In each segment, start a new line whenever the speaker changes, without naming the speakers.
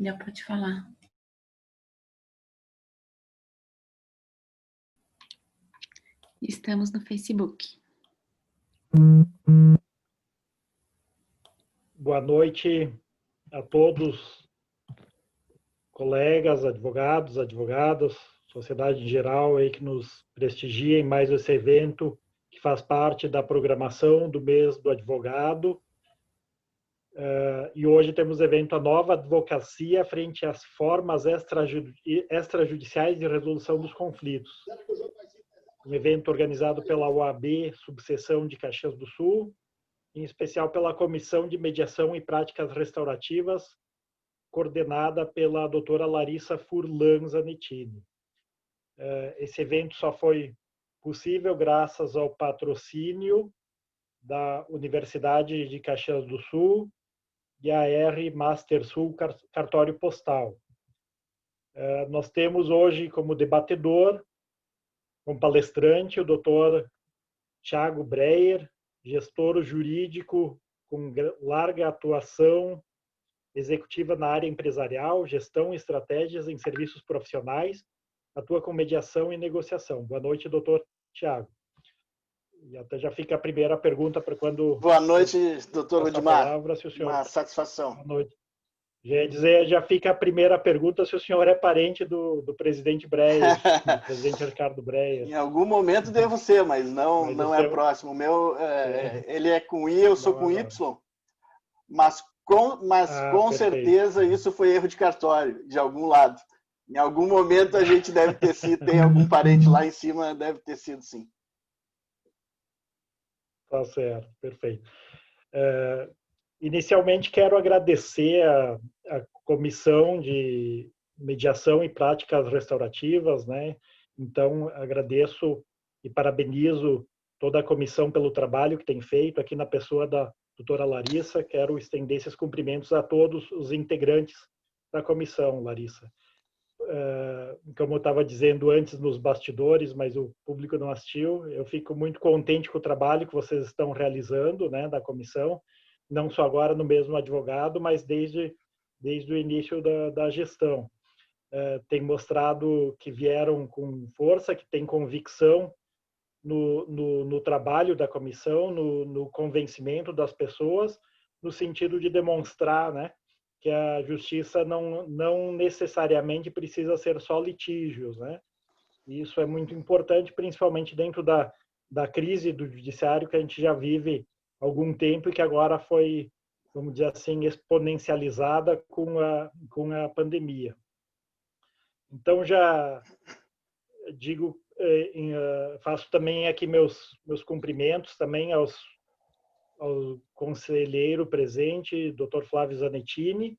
Já pode falar. Estamos no Facebook.
Boa noite a todos, colegas, advogados, advogadas, sociedade em geral aí que nos prestigia em mais esse evento que faz parte da programação do mês do advogado. E hoje temos o evento A Nova Advocacia frente às formas extrajudiciais de resolução dos conflitos. Um evento organizado pela OAB, subseção de Caxias do Sul, em especial pela Comissão de Mediação e Práticas Restaurativas, coordenada pela doutora Larissa Furlan Zanettini. Esse evento só foi possível graças ao patrocínio da Universidade de Caxias do Sul e a R Master Sul Cartório Postal. Nós temos hoje como debatedor, como palestrante, o doutor Thiago Breyer, gestor jurídico com larga atuação executiva na área empresarial, gestão e estratégias em serviços profissionais, atua com mediação e negociação. Boa noite, doutor Thiago. E até já fica a primeira pergunta para quando...
Boa noite, doutor Rudimar.
Palavra, se o senhor...
Uma satisfação.
Boa noite. Já fica a primeira pergunta se o senhor é parente do presidente Breyer, do presidente Ricardo Breyer.
Em algum momento devo ser, mas não é próximo. O meu, ele é com I, eu sou com Y. Mas com certeza isso foi erro de cartório, de algum lado. Em algum momento a gente deve ter sido, tem algum parente lá em cima, deve ter sido sim.
Tá certo, perfeito. Inicialmente quero agradecer a Comissão de Mediação e Práticas Restaurativas, né? Então, agradeço e parabenizo toda a comissão pelo trabalho que tem feito aqui na pessoa da doutora Larissa. Quero estender esses cumprimentos a todos os integrantes da comissão, Larissa. Como eu estava dizendo antes nos bastidores, mas o público não assistiu, eu fico muito contente com o trabalho que vocês estão realizando, né, da comissão, não só agora no mesmo advogado, mas desde o início da gestão. Tem mostrado que vieram com força, que tem convicção no trabalho da comissão, no convencimento das pessoas, no sentido de demonstrar, né, que a justiça não necessariamente precisa ser só litígios, né? E isso é muito importante, principalmente dentro da crise do judiciário que a gente já vive há algum tempo e que agora foi, vamos dizer assim, exponencializada com a pandemia. Então, já digo, faço também aqui meus cumprimentos também ao conselheiro presente, Dr. Flávio Zanettini,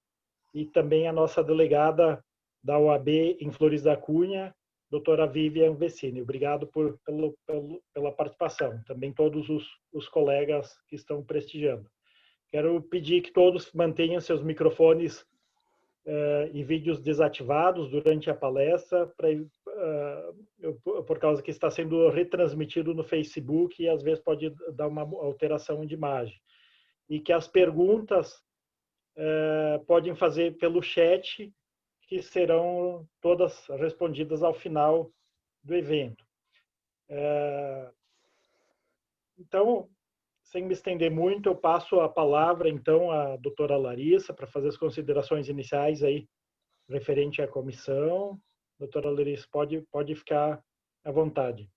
e também a nossa delegada da OAB em Flores da Cunha, doutora Vivian Vecini. Obrigado pela participação. Também todos os colegas que estão prestigiando. Quero pedir que todos mantenham seus microfones e vídeos desativados durante a palestra, por causa que está sendo retransmitido no Facebook e às vezes pode dar uma alteração de imagem. E que as perguntas podem fazer pelo chat, que serão todas respondidas ao final do evento. Então, sem me estender muito, eu passo a palavra, então, à doutora Larissa para fazer as considerações iniciais aí referente à comissão. Doutora Larissa, pode ficar à vontade.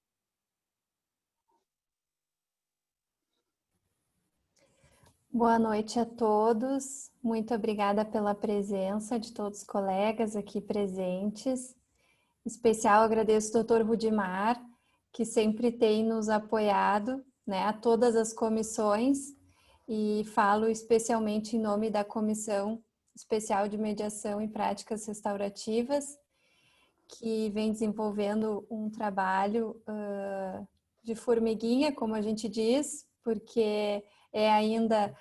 Boa noite a todos. Muito obrigada pela presença de todos os colegas aqui presentes. Em especial, agradeço ao Dr. Rudimar, que sempre tem nos apoiado, né, a todas as comissões, e falo especialmente em nome da Comissão Especial de Mediação e Práticas Restaurativas, que vem desenvolvendo um trabalho de formiguinha, como a gente diz, porque é ainda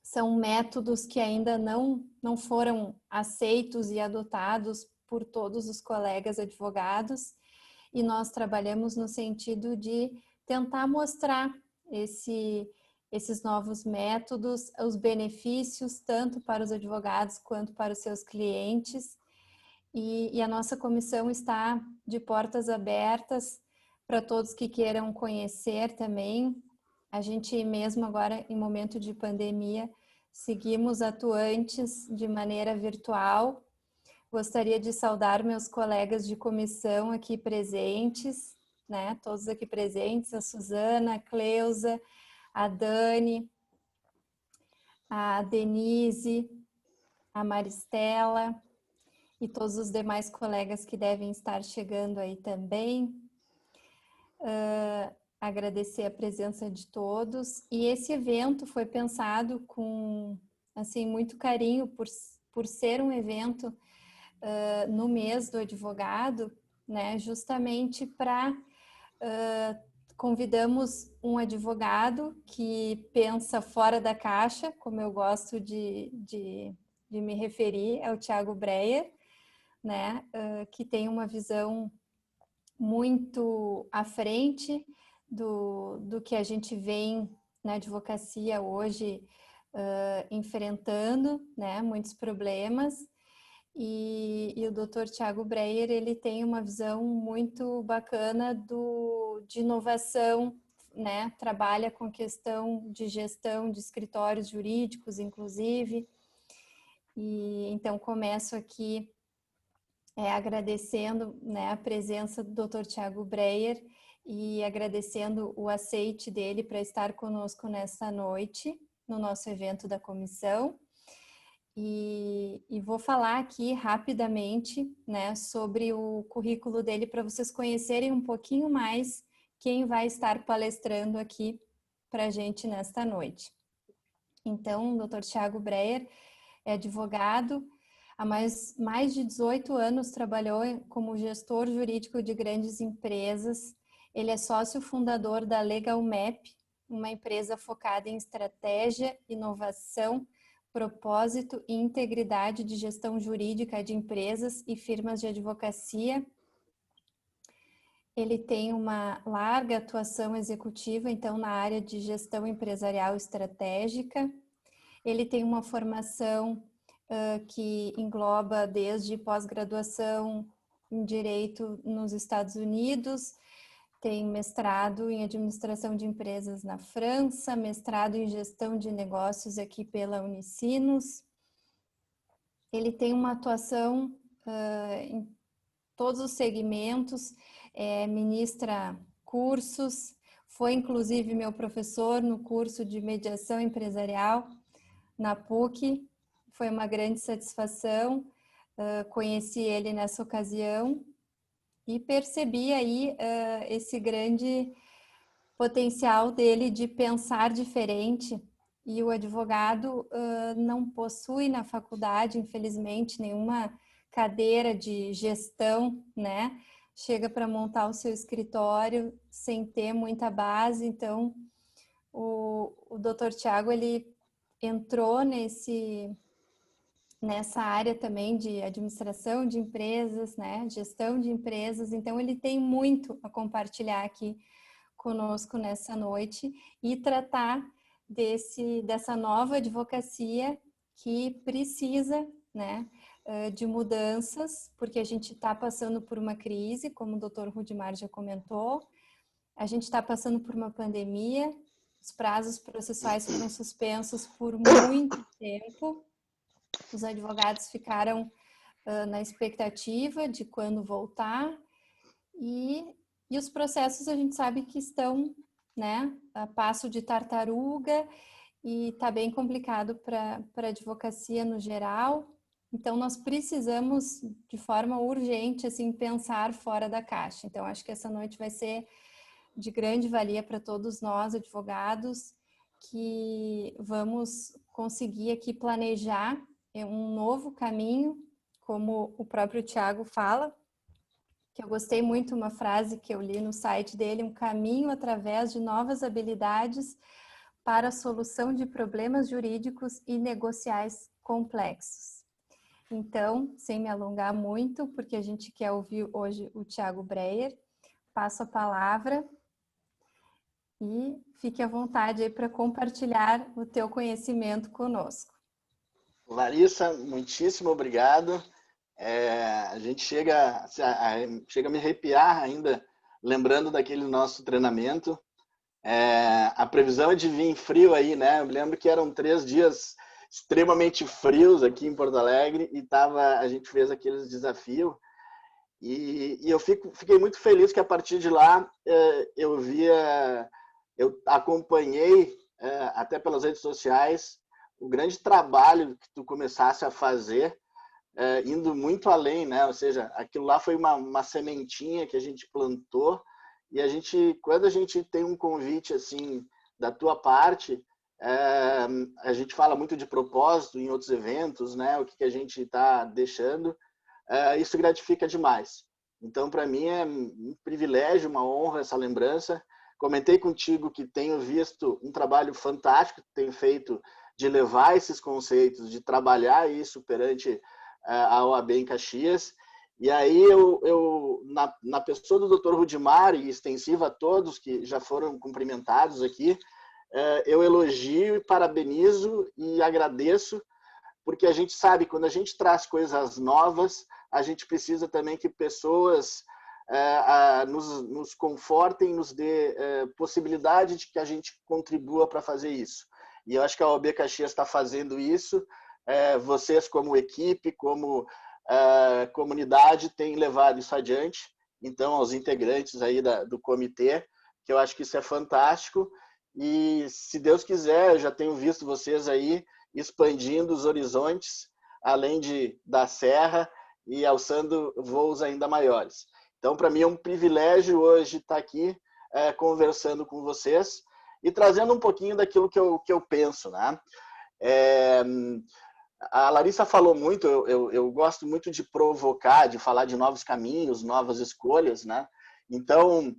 são métodos que ainda não foram aceitos e adotados por todos os colegas advogados, e nós trabalhamos no sentido de tentar mostrar esses novos métodos, os benefícios tanto para os advogados quanto para os seus clientes. E a nossa comissão está de portas abertas para todos que queiram conhecer também. A gente mesmo agora, em momento de pandemia, seguimos atuantes de maneira virtual. Gostaria de saudar meus colegas de comissão aqui presentes, né? Todos aqui presentes, a Suzana, a Cleusa, a Dani, a Denise, a Maristela e todos os demais colegas que devem estar chegando aí também. Agradecer a presença de todos. E esse evento foi pensado com, assim, muito carinho por ser um evento no mês do advogado, né? Justamente para convidamos um advogado que pensa fora da caixa, como eu gosto de me referir, é o Thiago Breyer, né? Que tem uma visão muito à frente do que a gente vem na advocacia hoje enfrentando, né? Muitos problemas. E o Dr. Thiago Breyer, ele tem uma visão muito bacana de inovação, né? Trabalha com questão de gestão de escritórios jurídicos, inclusive. E então começo aqui agradecendo, né, a presença do Dr. Thiago Breyer e agradecendo o aceite dele para estar conosco nesta noite, no nosso evento da comissão. E vou falar aqui rapidamente, né, sobre o currículo dele para vocês conhecerem um pouquinho mais quem vai estar palestrando aqui para a gente nesta noite. Então, o Dr. Thiago Breyer é advogado, há mais de 18 anos trabalhou como gestor jurídico de grandes empresas. Ele é sócio fundador da LegalMap, uma empresa focada em estratégia, inovação, propósito e integridade de gestão jurídica de empresas e firmas de advocacia. Ele tem uma larga atuação executiva, então, na área de gestão empresarial estratégica. Ele tem uma formação que engloba desde pós-graduação em Direito nos Estados Unidos, tem mestrado em Administração de Empresas na França, mestrado em Gestão de Negócios aqui pela Unicinos. Ele tem uma atuação em todos os segmentos, ministra cursos, foi inclusive meu professor no curso de Mediação Empresarial na PUC, foi uma grande satisfação, conheci ele nessa ocasião e percebi aí esse grande potencial dele de pensar diferente. E o advogado não possui na faculdade, infelizmente, nenhuma cadeira de gestão, né? Chega para montar o seu escritório sem ter muita base. Então, o Dr. Thiago, ele entrou nessa área também de administração de empresas, né? Gestão de empresas. Então, ele tem muito a compartilhar aqui conosco nessa noite e tratar dessa nova advocacia que precisa, né, de mudanças, porque a gente está passando por uma crise, como o Dr. Rudimar já comentou, a gente está passando por uma pandemia, os prazos processuais foram suspensos por muito tempo, os advogados ficaram na expectativa de quando voltar e os processos a gente sabe que estão, né, a passo de tartaruga e está bem complicado para a advocacia no geral. Então, nós precisamos, de forma urgente, assim, pensar fora da caixa. Então, acho que essa noite vai ser de grande valia para todos nós, advogados, que vamos conseguir aqui planejar um novo caminho, como o próprio Thiago fala, que eu gostei muito, uma frase que eu li no site dele, um caminho através de novas habilidades para a solução de problemas jurídicos e negociais complexos. Então, sem me alongar muito, porque a gente quer ouvir hoje o Thiago Breyer, passo a palavra e fique à vontade aí para compartilhar o teu conhecimento conosco.
Larissa, muitíssimo obrigado. A gente chega a me arrepiar ainda, lembrando daquele nosso treinamento. A previsão é de vir frio aí, né? Eu me lembro que eram 3 dias extremamente frios aqui em Porto Alegre e a gente fez aqueles desafios. E eu fiquei muito feliz que a partir de lá eu acompanhei, até pelas redes sociais, o grande trabalho que tu começasse a fazer, indo muito além, né? Ou seja, aquilo lá foi uma sementinha que a gente plantou e quando a gente tem um convite assim da tua parte, a gente fala muito de propósito em outros eventos, né? O que a gente está deixando, isso gratifica demais. Então, para mim é um privilégio, uma honra essa lembrança. Comentei contigo que tenho visto um trabalho fantástico que tem feito de levar esses conceitos, de trabalhar isso perante a OAB em Caxias. E aí na pessoa do Dr. Rudimar, e extensiva a todos que já foram cumprimentados aqui, eu elogio e parabenizo e agradeço, porque a gente sabe, quando a gente traz coisas novas, a gente precisa também que pessoas nos confortem, nos dê possibilidade de que a gente contribua para fazer isso. E eu acho que a OAB Caxias está fazendo isso. Vocês, como equipe, como comunidade, têm levado isso adiante. Então, aos integrantes aí do comitê, que eu acho que isso é fantástico. E, se Deus quiser, eu já tenho visto vocês aí expandindo os horizontes, além da Serra, e alçando voos ainda maiores. Então, para mim é um privilégio hoje estar aqui conversando com vocês e trazendo um pouquinho daquilo que eu penso, né? A Larissa falou muito, eu gosto muito de provocar, de falar de novos caminhos, novas escolhas, né? Então,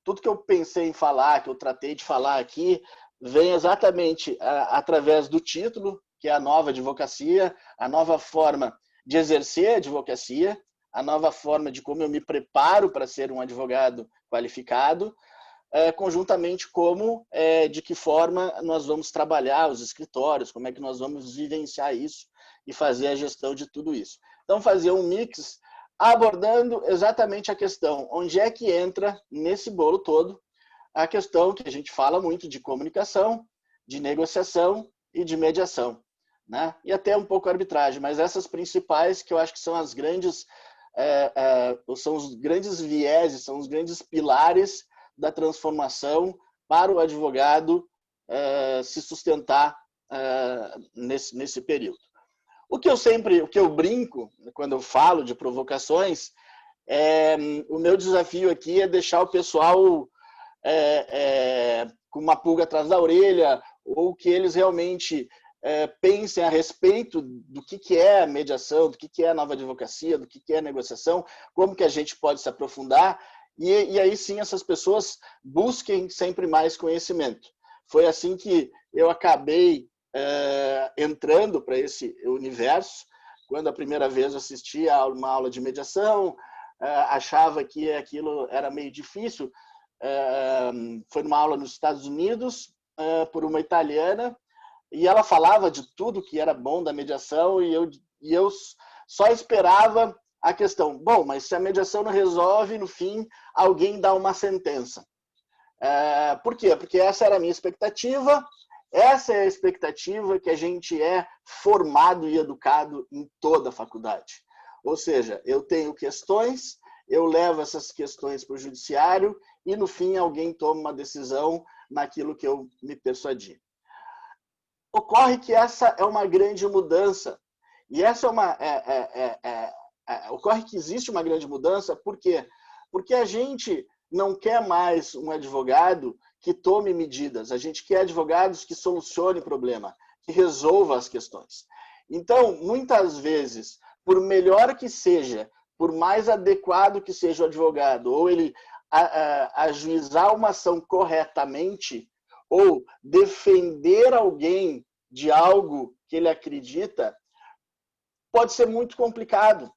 tudo que eu pensei em falar, que eu tratei de falar aqui, vem exatamente através do título, que é a nova advocacia, a nova forma de exercer a advocacia, a nova forma de como eu me preparo para ser um advogado qualificado, conjuntamente de que forma nós vamos trabalhar os escritórios, como é que nós vamos vivenciar isso e fazer a gestão de tudo isso. Então, fazer um mix abordando exatamente a questão, onde é que entra nesse bolo todo a questão que a gente fala muito de comunicação, de negociação e de mediação, né? E até um pouco arbitragem, mas essas principais que eu acho que são as grandes, são os grandes vieses, são os grandes pilares da transformação para o advogado se sustentar nesse período. O que eu brinco quando eu falo de provocações, o meu desafio aqui é deixar o pessoal com uma pulga atrás da orelha, ou que eles realmente pensem a respeito do que é a mediação, do que é a nova advocacia, do que é a negociação, como que a gente pode se aprofundar, e aí sim essas pessoas busquem sempre mais conhecimento. Foi assim que eu acabei entrando para esse universo, quando a primeira vez assisti a uma aula de mediação, achava que aquilo era meio difícil. Foi numa aula nos Estados Unidos, por uma italiana, e ela falava de tudo que era bom da mediação, e eu só esperava a questão, bom, mas se a mediação não resolve, no fim, alguém dá uma sentença. Por quê? Porque essa era a minha expectativa, essa é a expectativa que a gente é formado e educado em toda a faculdade. Ou seja, eu tenho questões, eu levo essas questões para o judiciário e, no fim, alguém toma uma decisão naquilo que eu me persuadi. Ocorre que essa é uma grande mudança. E essa ocorre que existe uma grande mudança, por quê? Porque a gente não quer mais um advogado que tome medidas, a gente quer advogados que solucionem o problema, que resolvam as questões. Então, muitas vezes, por melhor que seja, por mais adequado que seja o advogado, ou ele ajuizar uma ação corretamente, ou defender alguém de algo que ele acredita, pode ser muito complicado.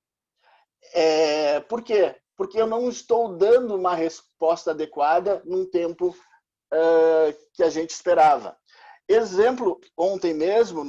Por quê? porque eu não estou dando uma resposta adequada num tempo que a gente esperava. Exemplo, ontem mesmo,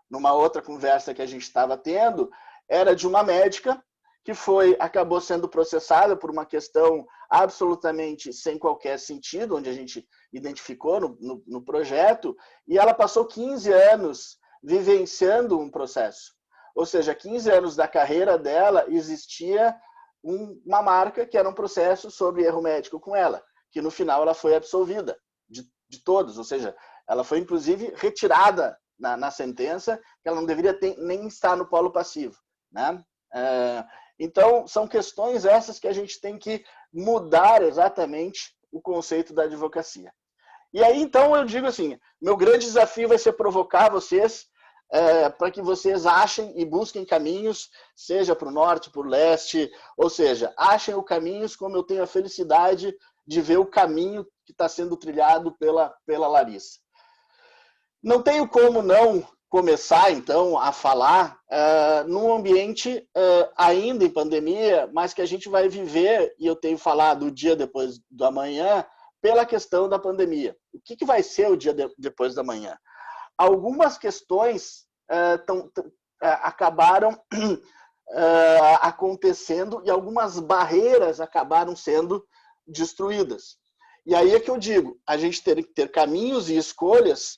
numa outra conversa que a gente estava tendo, era de uma médica que acabou sendo processada por uma questão absolutamente sem qualquer sentido, onde a gente identificou no projeto, e ela passou 15 anos vivenciando um processo. Ou seja, 15 anos da carreira dela existia uma marca que era um processo sobre erro médico com ela, que no final ela foi absolvida de todos, ou seja, ela foi inclusive retirada na sentença, que ela não deveria nem estar no polo passivo, né? Então, são questões essas que a gente tem que mudar exatamente o conceito da advocacia. E aí, então, eu digo assim, meu grande desafio vai ser provocar vocês para que vocês achem e busquem caminhos, seja para o norte, para o leste, ou seja, achem os caminhos como eu tenho a felicidade de ver o caminho que está sendo trilhado pela Larissa. Não tenho como não começar, então, a falar num ambiente ainda em pandemia, mas que a gente vai viver, e eu tenho falado o dia depois do amanhã, pela questão da pandemia. O que vai ser o dia depois da manhã? Algumas questões acabaram acontecendo e algumas barreiras acabaram sendo destruídas. E aí é que eu digo, a gente tem que ter caminhos e escolhas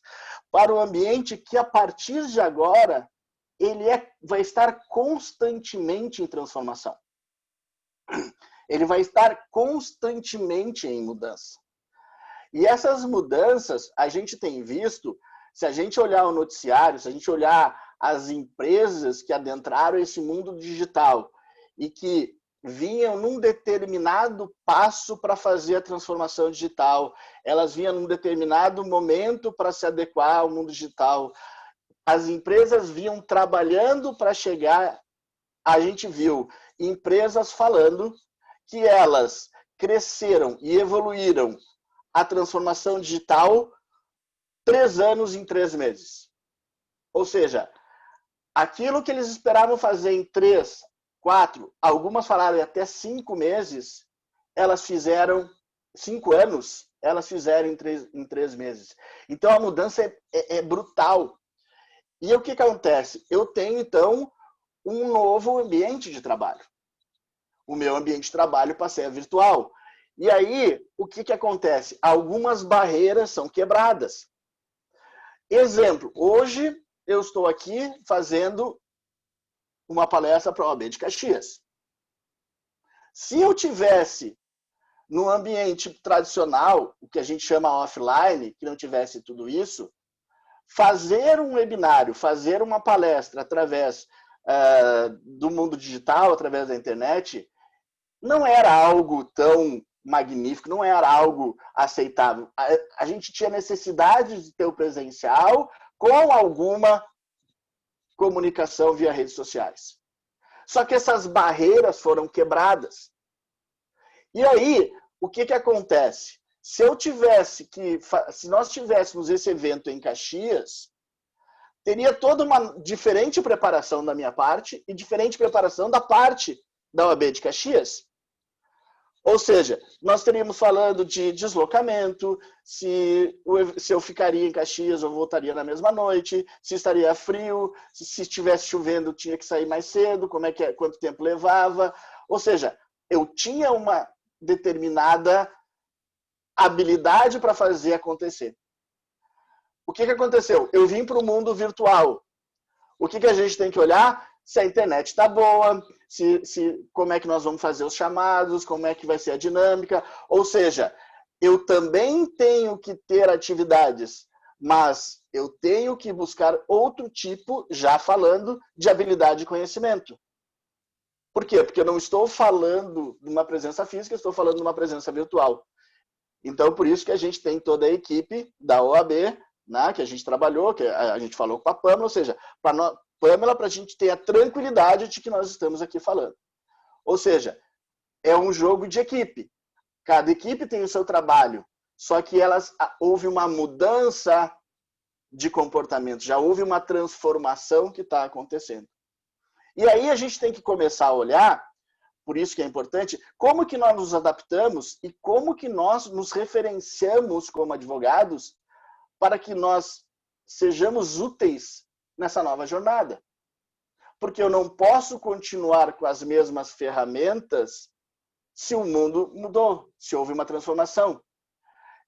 para o ambiente que, a partir de agora, ele vai estar constantemente em transformação. Ele vai estar constantemente em mudança. E essas mudanças, a gente tem visto, se a gente olhar o noticiário, se a gente olhar as empresas que adentraram esse mundo digital e que vinham num determinado passo para fazer a transformação digital, elas vinham num determinado momento para se adequar ao mundo digital. As empresas vinham trabalhando para chegar, a gente viu empresas falando que elas cresceram e evoluíram a transformação digital 3 anos em 3 meses. Ou seja, aquilo que eles esperavam fazer em 3, 4, algumas falaram até 5 meses, elas fizeram 5 anos, elas fizeram em 3 meses. Então a mudança é brutal. E o que acontece? Eu tenho, então, um novo ambiente de trabalho. O meu ambiente de trabalho passei a virtual. E aí, o que acontece? Algumas barreiras são quebradas. Exemplo, hoje eu estou aqui fazendo uma palestra para a OAB de Caxias. Se eu tivesse no ambiente tradicional, o que a gente chama offline, que não tivesse tudo isso, fazer um webinário, fazer uma palestra através do mundo digital, através da internet, não era algo tão magnífico, não era algo aceitável. A gente tinha necessidade de ter o presencial com alguma comunicação via redes sociais. Só que essas barreiras foram quebradas. E aí, o que acontece? Se nós tivéssemos esse evento em Caxias, teria toda uma diferente preparação da minha parte e diferente preparação da parte da OAB de Caxias. Ou seja, nós teríamos falando de deslocamento, se eu ficaria em Caxias ou voltaria na mesma noite, se estaria frio, se estivesse chovendo tinha que sair mais cedo, quanto tempo levava. Ou seja, eu tinha uma determinada habilidade para fazer acontecer. O que aconteceu? Eu vim para o mundo virtual. O que a gente tem que olhar? Se a internet está boa, como é que nós vamos fazer os chamados, como é que vai ser a dinâmica. Ou seja, eu também tenho que ter atividades, mas eu tenho que buscar outro tipo, já falando, de habilidade e conhecimento. Por quê? Porque eu não estou falando de uma presença física, estou falando de uma presença virtual. Então, por isso que a gente tem toda a equipe da OAB, né, que a gente trabalhou, que a gente falou com a Pâmela, ou seja, Pâmela, para a gente ter a tranquilidade de que nós estamos aqui falando. Ou seja, é um jogo de equipe. Cada equipe tem o seu trabalho, só que houve uma mudança de comportamento, já houve uma transformação que está acontecendo. E aí a gente tem que começar a olhar, por isso que é importante, como que nós nos adaptamos e como que nós nos referenciamos como advogados para que nós sejamos úteis nessa nova jornada. Porque eu não posso continuar com as mesmas ferramentas se o mundo mudou, se houve uma transformação.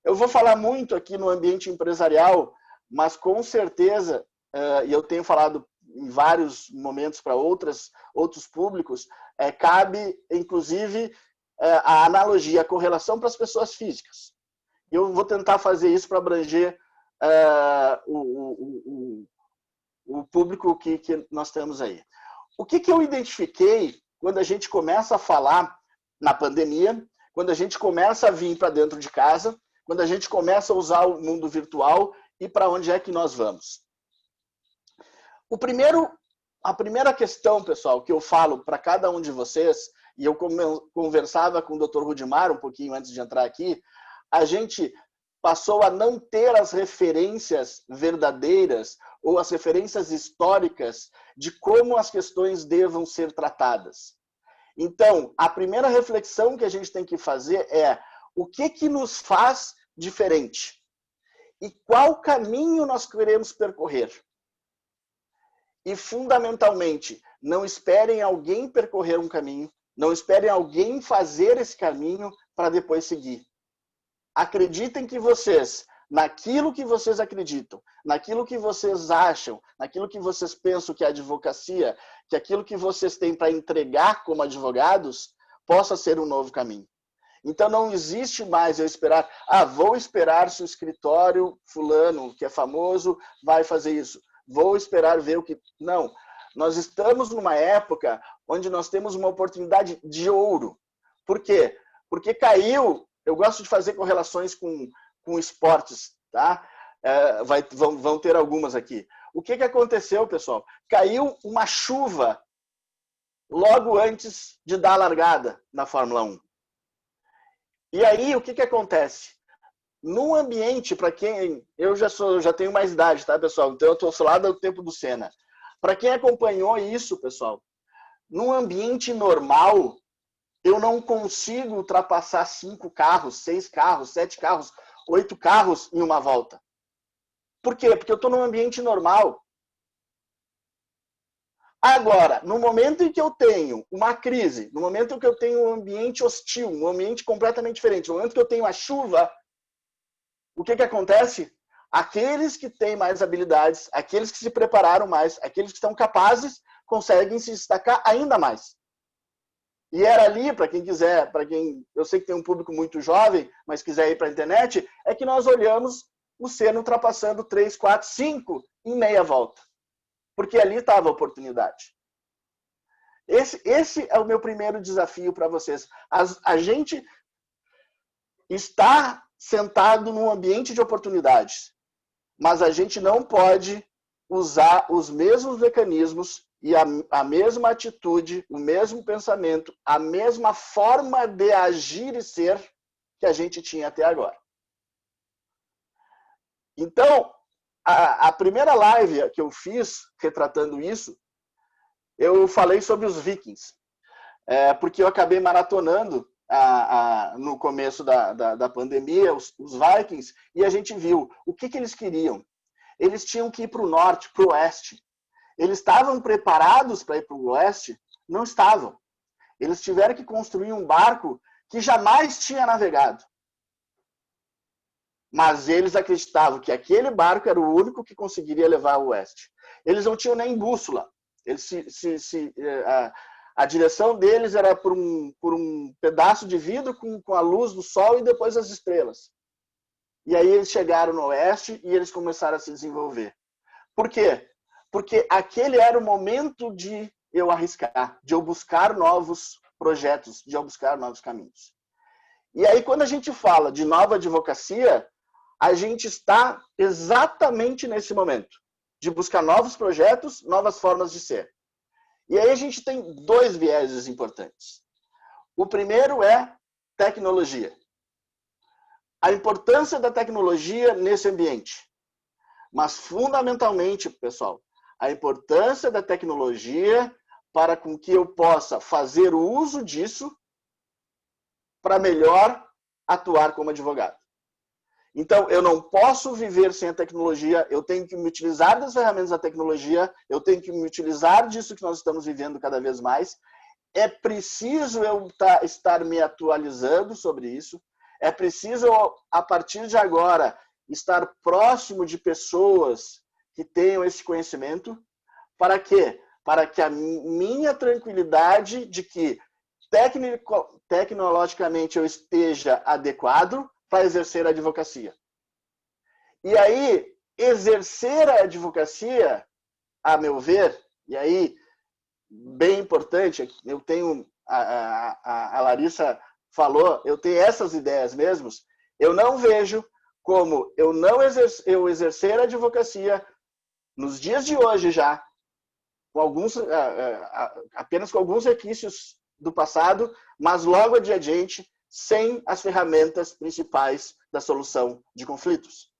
Eu vou falar muito aqui no ambiente empresarial, mas com certeza, e eu tenho falado em vários momentos para outros públicos, cabe, inclusive, a analogia, a correlação para as pessoas físicas. Eu vou tentar fazer isso para abranger o público que nós temos aí. O que eu identifiquei quando a gente começa a falar na pandemia, quando a gente começa a vir para dentro de casa, quando a gente começa a usar o mundo virtual e para onde é que nós vamos? A primeira questão, pessoal, que eu falo para cada um de vocês, e eu conversava com o Dr. Rudimar um pouquinho antes de entrar aqui, a gente passou a não ter as referências verdadeiras ou as referências históricas de como as questões devam ser tratadas. Então, a primeira reflexão que a gente tem que fazer é o que nos faz diferente e qual caminho nós queremos percorrer. E, fundamentalmente, não esperem alguém percorrer um caminho, não esperem alguém fazer esse caminho para depois seguir. Acreditem que vocês, naquilo que vocês acreditam, naquilo que vocês acham, naquilo que vocês pensam que é advocacia, que aquilo que vocês têm para entregar como advogados, possa ser um novo caminho. Então não existe mais eu esperar, vou esperar se o escritório fulano, que é famoso, vai fazer isso. Vou esperar ver o que... Não, nós estamos numa época onde nós temos uma oportunidade de ouro. Por quê? Porque caiu... Eu gosto de fazer correlações com esportes, tá? Vão ter algumas aqui. O que aconteceu, pessoal? Caiu uma chuva logo antes de dar a largada na Fórmula 1. E aí, o que acontece? No ambiente, para quem... Eu já tenho mais idade, tá, pessoal? Então, eu estou lá do tempo do Senna. Para quem acompanhou isso, pessoal, num ambiente normal... eu não consigo ultrapassar 5 carros, 6 carros, 7 carros, 8 carros em uma volta. Por quê? Porque eu estou num ambiente normal. Agora, no momento em que eu tenho uma crise, no momento em que eu tenho um ambiente hostil, um ambiente completamente diferente, no momento que eu tenho a chuva, o que acontece? Aqueles que têm mais habilidades, aqueles que se prepararam mais, aqueles que estão capazes, conseguem se destacar ainda mais. E era ali, para quem quiser, eu sei que tem um público muito jovem, mas quiser ir para a internet, é que nós olhamos o Senna ultrapassando 3, 4, 5 em meia volta. Porque ali estava a oportunidade. Esse é o meu primeiro desafio para vocês. A gente está sentado num ambiente de oportunidades, mas a gente não pode usar os mesmos mecanismos e a mesma atitude, o mesmo pensamento, a mesma forma de agir e ser que a gente tinha até agora. Então, a primeira live que eu fiz, retratando isso, eu falei sobre os vikings. Porque eu acabei maratonando no começo da pandemia, os vikings, e a gente viu o que eles queriam. Eles tinham que ir para o norte, para o oeste. Eles estavam preparados para ir para o oeste? Não estavam. Eles tiveram que construir um barco que jamais tinha navegado. Mas eles acreditavam que aquele barco era o único que conseguiria levar ao oeste. Eles não tinham nem bússola. A direção deles era por um pedaço de vidro com a luz do sol e depois as estrelas. E aí eles chegaram no oeste e eles começaram a se desenvolver. Por quê? Porque aquele era o momento de eu arriscar, de eu buscar novos projetos, de eu buscar novos caminhos. E aí, quando a gente fala de nova advocacia, a gente está exatamente nesse momento, de buscar novos projetos, novas formas de ser. E aí a gente tem 2 vieses importantes. O primeiro é tecnologia. A importância da tecnologia nesse ambiente. Mas, fundamentalmente, pessoal, a importância da tecnologia para com que eu possa fazer o uso disso para melhor atuar como advogado. Então, eu não posso viver sem a tecnologia, eu tenho que me utilizar das ferramentas da tecnologia, eu tenho que me utilizar disso que nós estamos vivendo cada vez mais. É preciso eu estar me atualizando sobre isso, é preciso, a partir de agora, estar próximo de pessoas que tenham esse conhecimento. Para quê? Para que a minha tranquilidade de que tecnologicamente eu esteja adequado para exercer a advocacia. E aí, exercer a advocacia, a meu ver, e aí, bem importante, eu tenho, a Larissa falou, eu tenho essas ideias mesmos, eu não vejo como eu exercer a advocacia nos dias de hoje já, com apenas com alguns requisitos do passado, mas logo adiante, sem as ferramentas principais da solução de conflitos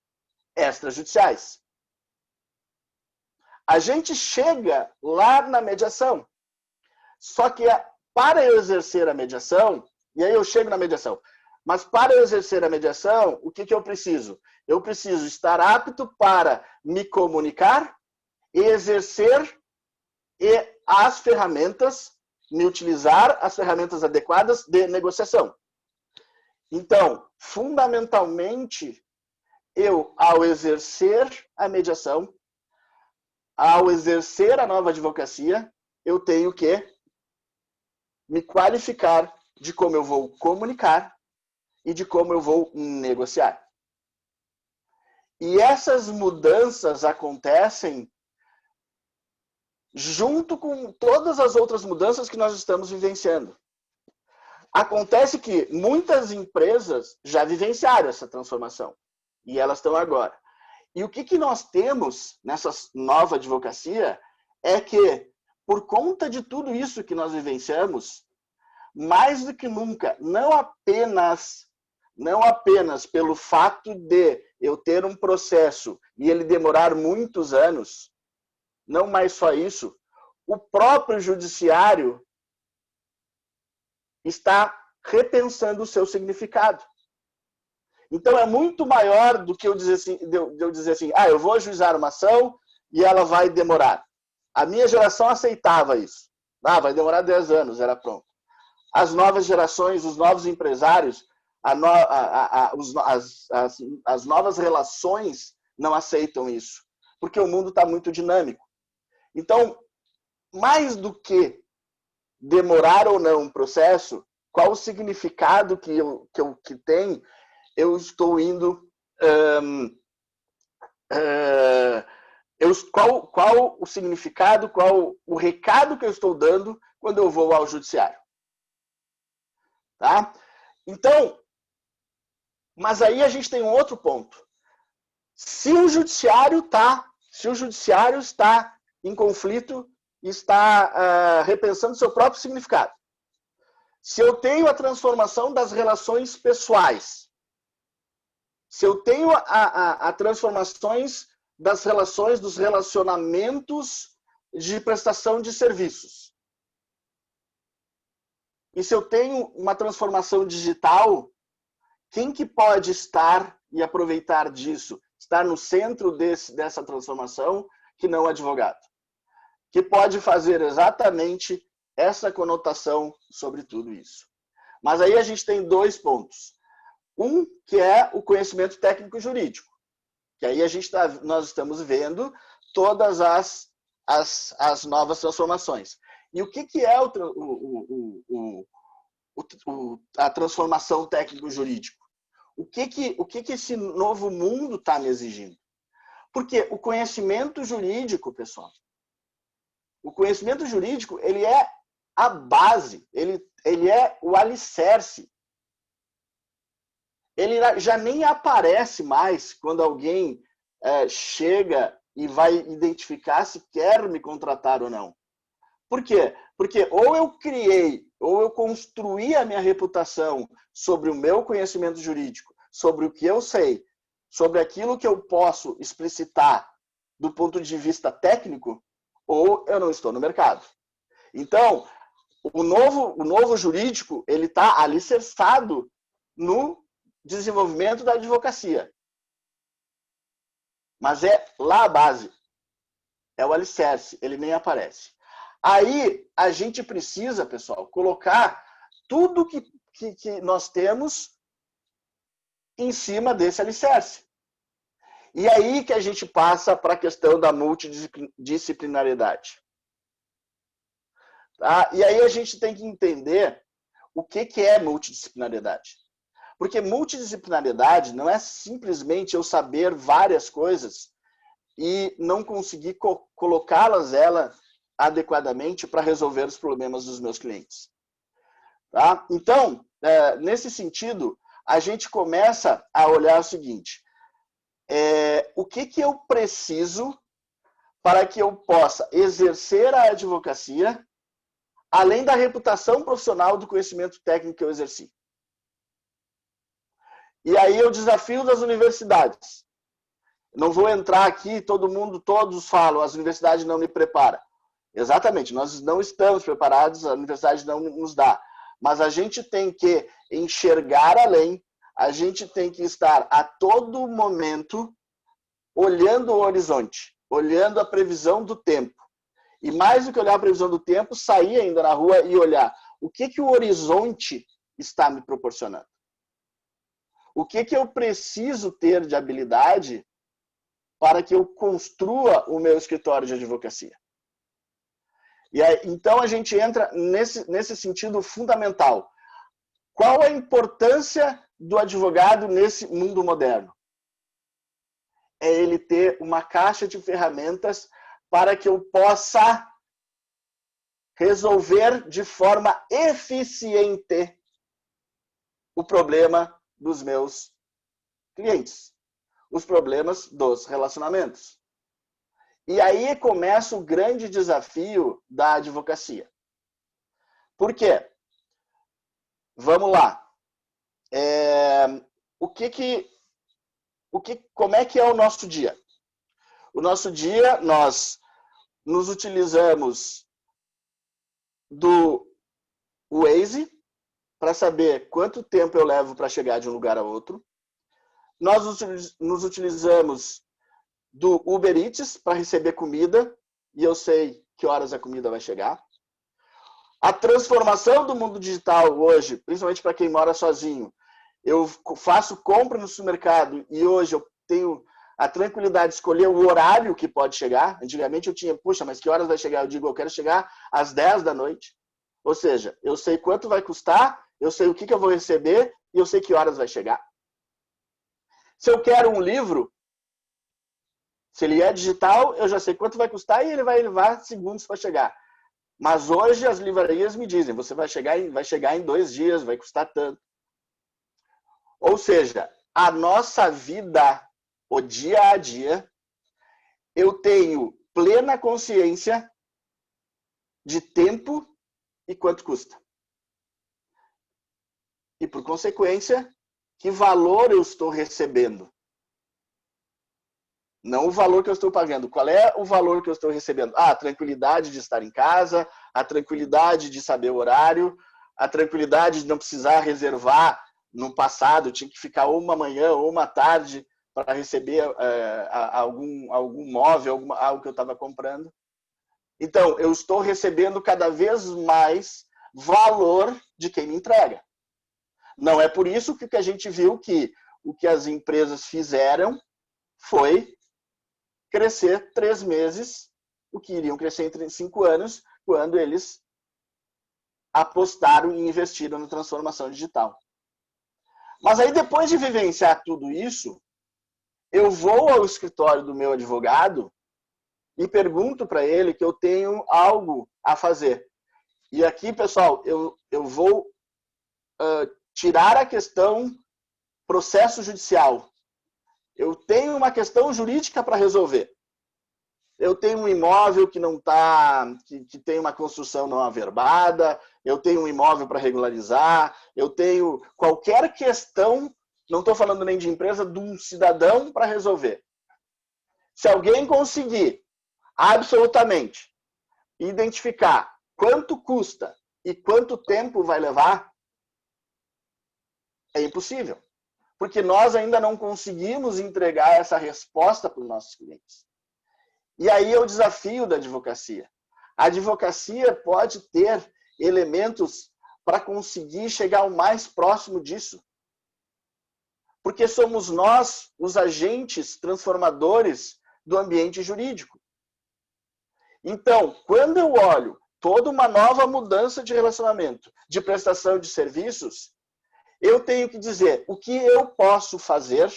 extrajudiciais. A gente chega lá na mediação, só que para eu exercer a mediação, e aí eu chego na mediação, mas para eu exercer a mediação, o que eu preciso? Eu preciso estar apto para me comunicar e exercer as ferramentas, me utilizar as ferramentas adequadas de negociação. Então, fundamentalmente, eu, ao exercer a mediação, ao exercer a nova advocacia, eu tenho que me qualificar de como eu vou comunicar e de como eu vou negociar. E essas mudanças acontecem junto com todas as outras mudanças que nós estamos vivenciando. Acontece que muitas empresas já vivenciaram essa transformação e elas estão agora. E o que nós temos nessa nova advocacia é que, por conta de tudo isso que nós vivenciamos, mais do que nunca, não apenas pelo fato de eu ter um processo e ele demorar muitos anos, não mais só isso, o próprio judiciário está repensando o seu significado. Então, é muito maior do que eu dizer assim, eu vou ajuizar uma ação e ela vai demorar. A minha geração aceitava isso. Vai demorar 10 anos, era pronto. As novas gerações, os novos empresários, as novas relações não aceitam isso, porque o mundo está muito dinâmico. Então, mais do que demorar ou não um processo, qual o significado que tem, eu estou indo... qual o significado, qual o recado que eu estou dando quando eu vou ao judiciário. Tá? Então, mas aí a gente tem um outro ponto. Se o judiciário está em conflito, está repensando seu próprio significado. Se eu tenho a transformação das relações pessoais, se eu tenho a transformações das relações, dos relacionamentos de prestação de serviços, e se eu tenho uma transformação digital, quem que pode estar e aproveitar disso, estar no centro dessa transformação, que não o advogado? Que pode fazer exatamente essa conotação sobre tudo isso. Mas aí a gente tem dois pontos. Um, que é o conhecimento técnico jurídico, que aí nós estamos vendo todas as novas transformações. E o que é a transformação técnico-jurídico? O que esse novo mundo está me exigindo? Porque o conhecimento jurídico, pessoal, o conhecimento jurídico, ele é a base, ele é o alicerce. Ele já nem aparece mais quando alguém chega e vai identificar se quer me contratar ou não. Por quê? Porque ou eu criei, ou eu construí a minha reputação sobre o meu conhecimento jurídico, sobre o que eu sei, sobre aquilo que eu posso explicitar do ponto de vista técnico, ou eu não estou no mercado. Então, o novo jurídico, ele está alicerçado no desenvolvimento da advocacia. Mas é lá a base. É o alicerce, ele nem aparece. Aí, a gente precisa, pessoal, colocar tudo que nós temos em cima desse alicerce. E aí que a gente passa para a questão da multidisciplinariedade. Tá? E aí a gente tem que entender o que é multidisciplinariedade. Porque multidisciplinariedade não é simplesmente eu saber várias coisas e não conseguir colocá-las adequadamente para resolver os problemas dos meus clientes. Tá? Então, nesse sentido, a gente começa a olhar o seguinte, o que eu preciso para que eu possa exercer a advocacia, além da reputação profissional do conhecimento técnico que eu exerci. E aí é o desafio das universidades. Não vou entrar aqui, todos falam, as universidades não me preparam. Exatamente, nós não estamos preparados, a universidade não nos dá. Mas a gente tem que enxergar além, a gente tem que estar a todo momento olhando o horizonte, olhando a previsão do tempo. E mais do que olhar a previsão do tempo, sair ainda na rua e olhar o que o horizonte está me proporcionando. O que eu preciso ter de habilidade para que eu construa o meu escritório de advocacia. E aí, então a gente entra nesse sentido fundamental. Qual a importância do advogado nesse mundo moderno? É ele ter uma caixa de ferramentas para que eu possa resolver de forma eficiente o problema dos meus clientes, os problemas dos relacionamentos. E aí começa o grande desafio da advocacia. Por quê? Vamos lá. Como é que é o nosso dia? O nosso dia, nós nos utilizamos do Waze para saber quanto tempo eu levo para chegar de um lugar a outro. Nós nos utilizamos do Uber Eats para receber comida e eu sei que horas a comida vai chegar. A transformação do mundo digital hoje, principalmente para quem mora sozinho, eu faço compra no supermercado e hoje eu tenho a tranquilidade de escolher o horário que pode chegar. Antigamente eu tinha, puxa, mas que horas vai chegar? Eu digo, eu quero chegar às 10 da noite. Ou seja, eu sei quanto vai custar, eu sei o que eu vou receber e eu sei que horas vai chegar. Se eu quero um livro, se ele é digital, eu já sei quanto vai custar e ele vai levar segundos para chegar. Mas hoje as livrarias me dizem, você vai chegar em 2 dias, vai custar tanto. Ou seja, a nossa vida, o dia a dia, eu tenho plena consciência de tempo e quanto custa. E, por consequência, que valor eu estou recebendo. Não o valor que eu estou pagando. Qual é o valor que eu estou recebendo? A tranquilidade de estar em casa, a tranquilidade de saber o horário, a tranquilidade de não precisar reservar. No passado, tinha que ficar ou uma manhã ou uma tarde para receber algum móvel, algo que eu estava comprando. Então, eu estou recebendo cada vez mais valor de quem me entrega. Não é por isso que a gente viu que o que as empresas fizeram foi crescer 3 meses, o que iriam crescer em 5 anos, quando eles apostaram e investiram na transformação digital. Mas aí, depois de vivenciar tudo isso, eu vou ao escritório do meu advogado e pergunto para ele que eu tenho algo a fazer. E aqui, pessoal, eu vou tirar a questão processo judicial. Eu tenho uma questão jurídica para resolver. Eu tenho um imóvel que não que tem uma construção não averbada, eu tenho um imóvel para regularizar, eu tenho qualquer questão, não estou falando nem de empresa, de um cidadão para resolver. Se alguém conseguir absolutamente identificar quanto custa e quanto tempo vai levar, é impossível. Porque nós ainda não conseguimos entregar essa resposta para os nossos clientes. E aí é o desafio da advocacia. A advocacia pode ter elementos para conseguir chegar o mais próximo disso. Porque somos nós os agentes transformadores do ambiente jurídico. Então, quando eu olho toda uma nova mudança de relacionamento, de prestação de serviços, eu tenho que dizer o que eu posso fazer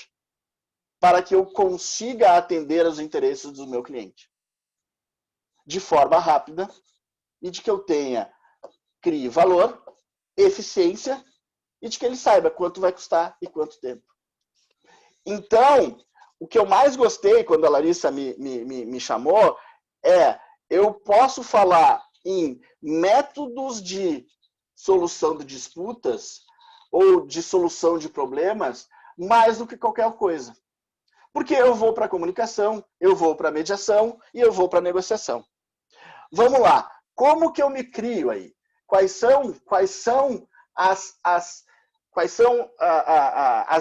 para que eu consiga atender aos interesses do meu cliente. De forma rápida e de que eu crie valor, eficiência e de que ele saiba quanto vai custar e quanto tempo. Então, o que eu mais gostei quando a Larissa me chamou eu posso falar em métodos de solução de disputas ou de solução de problemas mais do que qualquer coisa. Porque eu vou para a comunicação, eu vou para a mediação e eu vou para a negociação. Vamos lá. Como que eu me crio aí? Quais são as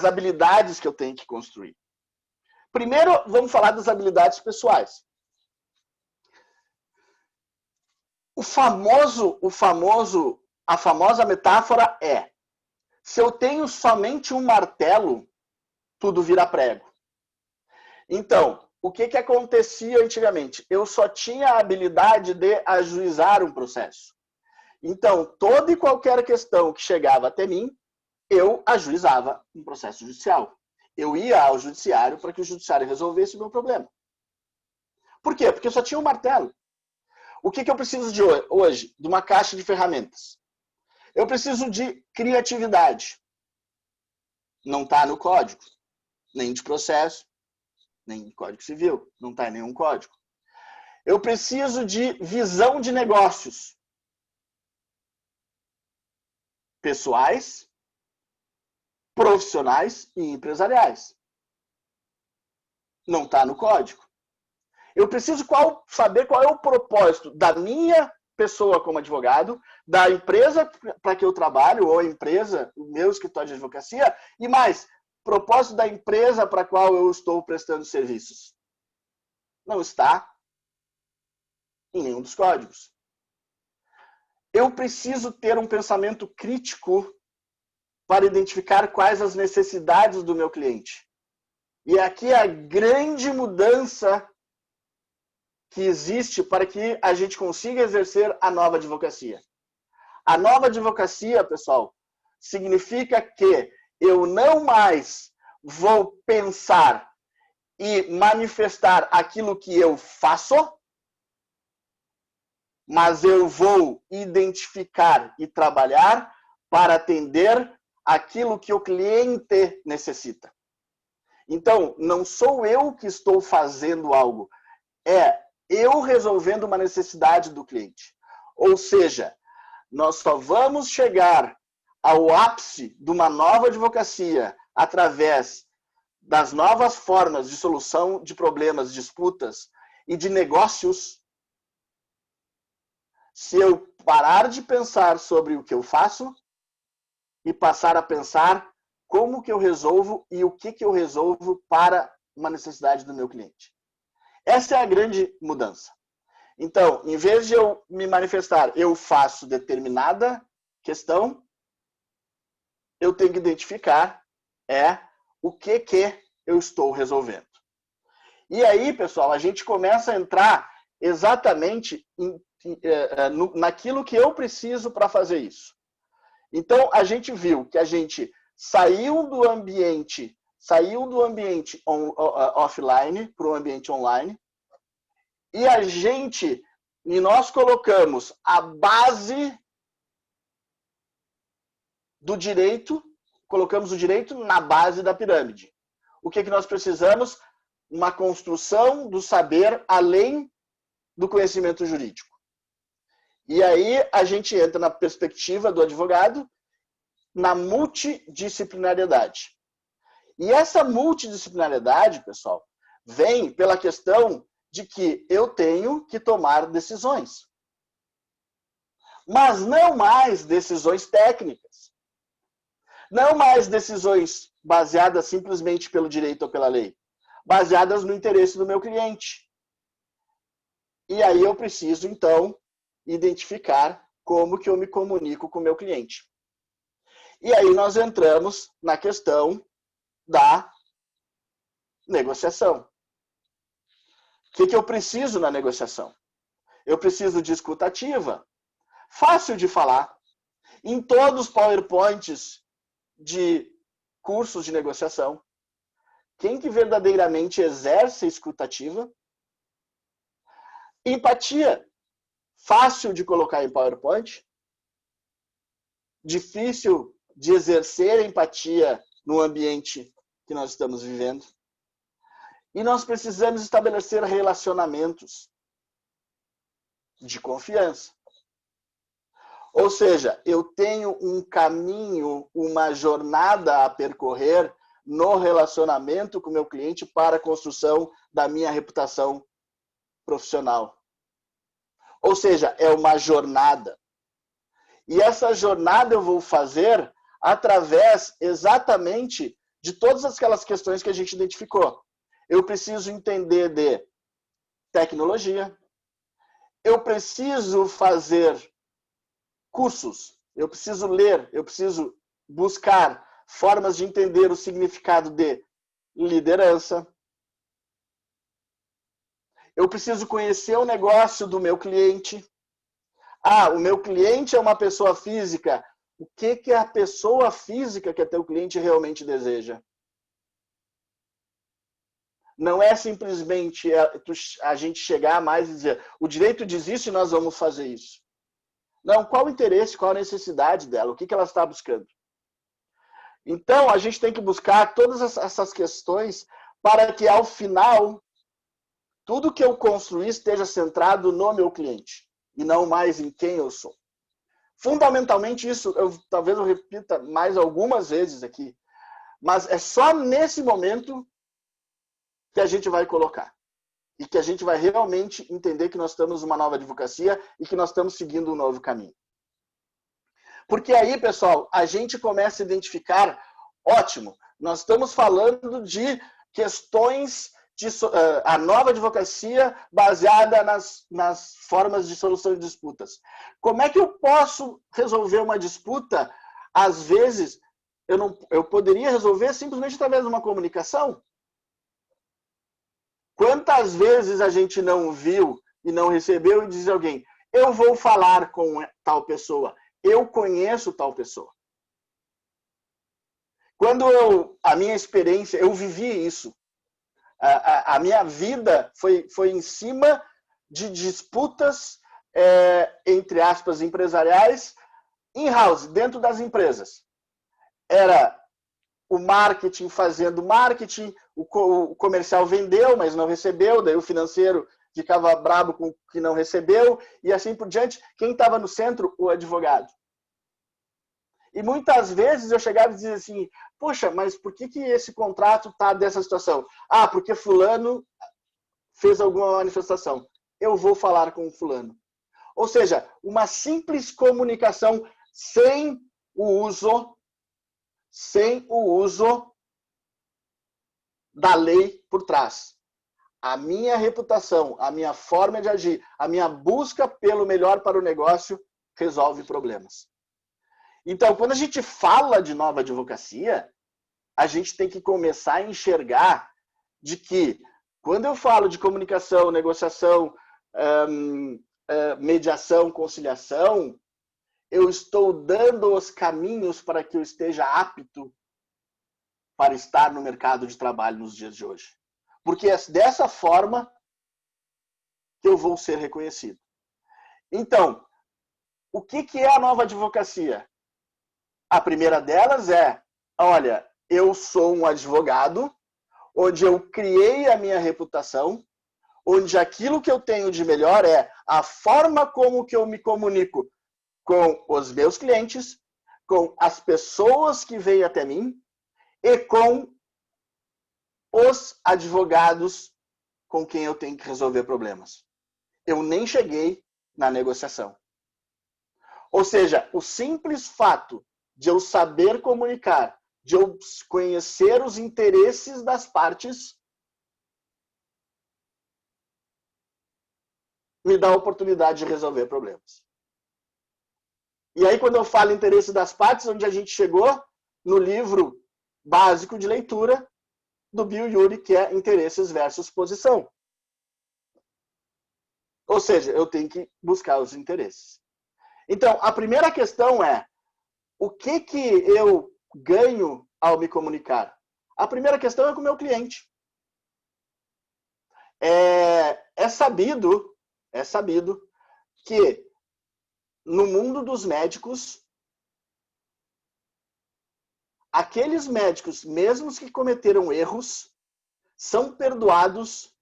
habilidades que eu tenho que construir? Primeiro, vamos falar das habilidades pessoais. A famosa metáfora é: se eu tenho somente um martelo, tudo vira prego. Então, o que acontecia antigamente? Eu só tinha a habilidade de ajuizar um processo. Então, toda e qualquer questão que chegava até mim, eu ajuizava um processo judicial. Eu ia ao judiciário para que o judiciário resolvesse o meu problema. Por quê? Porque eu só tinha um martelo. O que eu preciso de hoje? De uma caixa de ferramentas. Eu preciso de criatividade. Não está no código, nem de processo, nem de Código Civil. Não está em nenhum código. Eu preciso de visão de negócios. Pessoais, profissionais e empresariais. Não está no código. Eu preciso saber qual é o propósito da minha pessoa como advogado, da empresa para que eu trabalho, ou a empresa, o meu escritório de advocacia, e mais, propósito da empresa para a qual eu estou prestando serviços. Não está em nenhum dos códigos. Eu preciso ter um pensamento crítico para identificar quais as necessidades do meu cliente. E aqui é a grande mudança que existe para que a gente consiga exercer a nova advocacia. A nova advocacia, pessoal, significa que eu não mais vou pensar e manifestar aquilo que eu faço, mas eu vou identificar e trabalhar para atender aquilo que o cliente necessita. Então, não sou eu que estou fazendo algo, é eu resolvendo uma necessidade do cliente. Ou seja, nós só vamos chegar ao ápice de uma nova advocacia através das novas formas de solução de problemas, disputas e de negócios, se eu parar de pensar sobre o que eu faço e passar a pensar como que eu resolvo e o que eu resolvo para uma necessidade do meu cliente. Essa é a grande mudança. Então, em vez de eu me manifestar, eu faço determinada questão, eu tenho que identificar o que eu estou resolvendo. E aí, pessoal, a gente começa a entrar exatamente naquilo que eu preciso para fazer isso. Então, a gente viu que a gente saiu do ambiente offline para o ambiente online e nós colocamos a base do direito, colocamos o direito na base da pirâmide. O que nós precisamos? Uma construção do saber além do conhecimento jurídico. E aí a gente entra na perspectiva do advogado, na multidisciplinariedade. E essa multidisciplinariedade, pessoal, vem pela questão de que eu tenho que tomar decisões. Mas não mais decisões técnicas. Não mais decisões baseadas simplesmente pelo direito ou pela lei. Baseadas no interesse do meu cliente. E aí eu preciso, então, identificar como que eu me comunico com o meu cliente. E aí nós entramos na questão da negociação. O que eu preciso na negociação? Eu preciso de escuta ativa, fácil de falar. Em todos os PowerPoints de cursos de negociação, quem que verdadeiramente exerce a escuta ativa? Empatia, fácil de colocar em PowerPoint, difícil de exercer empatia no ambiente que nós estamos vivendo. E nós precisamos estabelecer relacionamentos de confiança. Ou seja, eu tenho um caminho, uma jornada a percorrer no relacionamento com o meu cliente para a construção da minha reputação profissional. Ou seja, é uma jornada. E essa jornada eu vou fazer através exatamente de todas aquelas questões que a gente identificou. Eu preciso entender de tecnologia, eu preciso fazer cursos, eu preciso ler, eu preciso buscar formas de entender o significado de liderança. Eu preciso conhecer o negócio do meu cliente. Ah, o meu cliente é uma pessoa física. O que a pessoa física que é teu cliente realmente deseja? Não é simplesmente a gente chegar mais e dizer o direito diz isso e nós vamos fazer isso. Não, qual o interesse, qual a necessidade dela, o que ela está buscando? Então, a gente tem que buscar todas essas questões para que, ao final, tudo que eu construir esteja centrado no meu cliente e não mais em quem eu sou. Fundamentalmente, isso, talvez eu repita mais algumas vezes aqui, mas é só nesse momento que a gente vai colocar. E que a gente vai realmente entender que nós estamos numa nova advocacia e que nós estamos seguindo um novo caminho. Porque aí, pessoal, a gente começa a identificar, ótimo, nós estamos falando de questões de a nova advocacia baseada nas formas de solução de disputas. Como é que eu posso resolver uma disputa? Às vezes, eu poderia resolver simplesmente através de uma comunicação. Quantas vezes a gente não viu e não recebeu e diz alguém, eu vou falar com tal pessoa, eu conheço tal pessoa. Quando a minha experiência, eu vivi isso. A minha vida foi em cima de disputas, entre aspas, empresariais, in-house, dentro das empresas. Era o marketing fazendo marketing, o comercial vendeu, mas não recebeu, daí o financeiro ficava brabo com o que não recebeu, e assim por diante. Quem estava no centro? O advogado. E muitas vezes eu chegava e dizia assim, poxa, mas por que esse contrato está dessa situação? Ah, porque fulano fez alguma manifestação. Eu vou falar com o fulano. Ou seja, uma simples comunicação sem o uso da lei por trás. A minha reputação, a minha forma de agir, a minha busca pelo melhor para o negócio resolve problemas. Então, quando a gente fala de nova advocacia, a gente tem que começar a enxergar de que, quando eu falo de comunicação, negociação, mediação, conciliação, eu estou dando os caminhos para que eu esteja apto para estar no mercado de trabalho nos dias de hoje. Porque é dessa forma que eu vou ser reconhecido. Então, o que é a nova advocacia? A primeira delas é, olha, eu sou um advogado, onde eu criei a minha reputação, onde aquilo que eu tenho de melhor é a forma como que eu me comunico com os meus clientes, com as pessoas que vêm até mim e com os advogados com quem eu tenho que resolver problemas. Eu nem cheguei na negociação. Ou seja, o simples fato de eu saber comunicar, de eu conhecer os interesses das partes, me dá a oportunidade de resolver problemas. E aí, quando eu falo interesse das partes, onde a gente chegou no livro básico de leitura do Bill Urey, que é Interesses versus Posição. Ou seja, eu tenho que buscar os interesses. Então, a primeira questão é, o que eu ganho ao me comunicar? A primeira questão é com o meu cliente. É sabido que no mundo dos médicos, aqueles médicos, mesmo que cometeram erros, são perdoados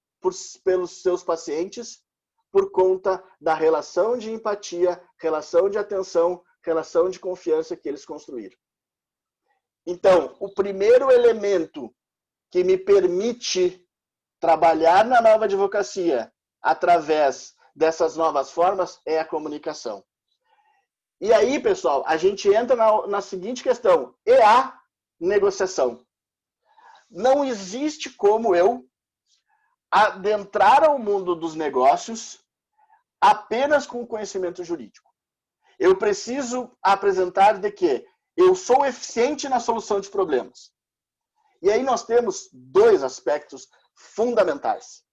pelos seus pacientes por conta da relação de empatia, relação de atenção, relação de confiança que eles construíram. Então, o primeiro elemento que me permite trabalhar na nova advocacia através dessas novas formas é a comunicação. E aí, pessoal, a gente entra na seguinte questão, e a negociação. Não existe como eu adentrar ao mundo dos negócios apenas com conhecimento jurídico. Eu preciso apresentar de que eu sou eficiente na solução de problemas. E aí nós temos dois aspectos fundamentais.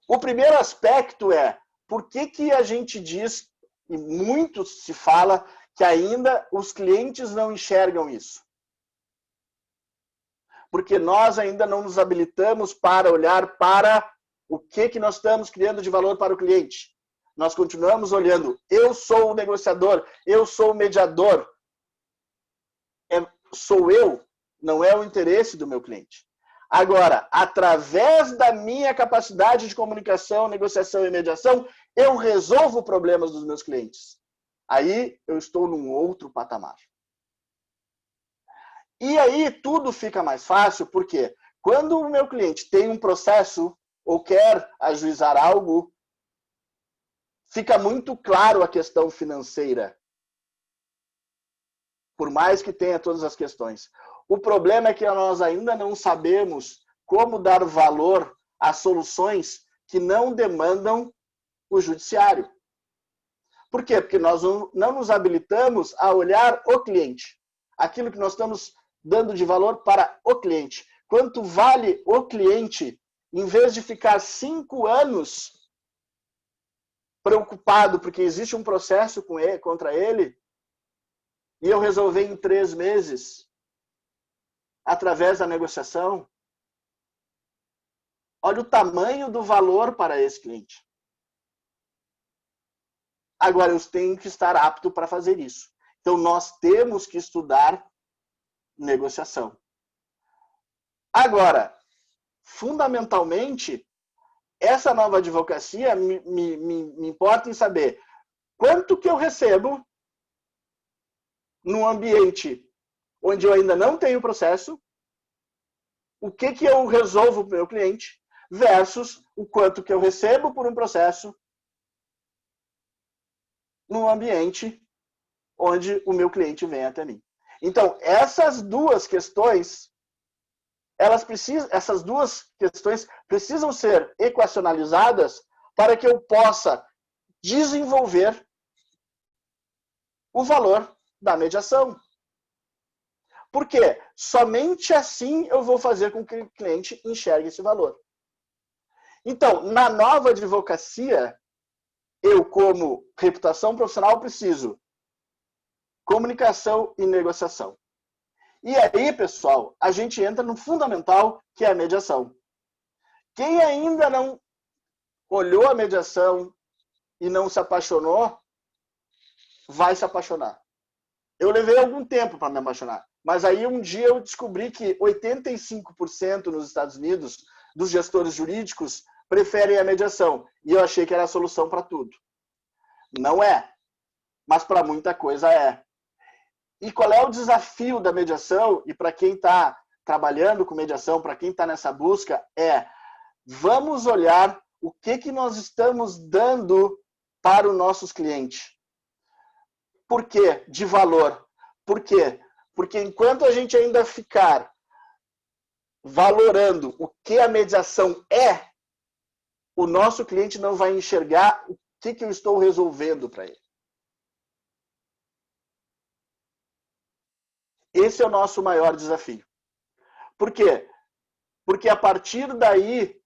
O primeiro aspecto é, por que a gente diz, e muito se fala, que ainda os clientes não enxergam isso? Porque nós ainda não nos habilitamos para olhar para o que nós estamos criando de valor para o cliente. Nós continuamos olhando, eu sou o negociador, eu sou o mediador. Sou eu, não é o interesse do meu cliente. Agora, através da minha capacidade de comunicação, negociação e mediação, eu resolvo problemas dos meus clientes. Aí eu estou num outro patamar. E aí tudo fica mais fácil, porque quando o meu cliente tem um processo ou quer ajuizar algo, fica muito claro a questão financeira. Por mais que tenha todas as questões. O problema é que nós ainda não sabemos como dar valor às soluções que não demandam o judiciário. Por quê? Porque nós não nos habilitamos a olhar o cliente. Aquilo que nós estamos dando de valor para o cliente. Quanto vale o cliente, em vez de ficar 5 anos preocupado porque existe um processo contra ele, e eu resolver em 3 meses, através da negociação. Olha o tamanho do valor para esse cliente. Agora, eu tenho que estar apto para fazer isso. Então, nós temos que estudar negociação. Agora, fundamentalmente, essa nova advocacia me importa em saber quanto que eu recebo num ambiente onde eu ainda não tenho processo, o que eu resolvo para o meu cliente, versus o quanto que eu recebo por um processo num ambiente onde o meu cliente vem até mim. Então, essas duas questões precisam ser equacionalizadas para que eu possa desenvolver o valor da mediação. Por quê? Somente assim eu vou fazer com que o cliente enxergue esse valor. Então, na nova advocacia, eu, como reputação profissional, preciso comunicação e negociação. E aí, pessoal, a gente entra no fundamental, que é a mediação. Quem ainda não olhou a mediação e não se apaixonou, vai se apaixonar. Eu levei algum tempo para me apaixonar, mas aí um dia eu descobri que 85% nos Estados Unidos dos gestores jurídicos preferem a mediação, e eu achei que era a solução para tudo. Não é, mas para muita coisa é. E qual é o desafio da mediação? E para quem está trabalhando com mediação, para quem está nessa busca, vamos olhar o que nós estamos dando para os nossos clientes. Por quê? De valor. Por quê? Porque enquanto a gente ainda ficar valorando o que a mediação é, o nosso cliente não vai enxergar o que eu estou resolvendo para ele. Esse é o nosso maior desafio. Por quê? Porque a partir daí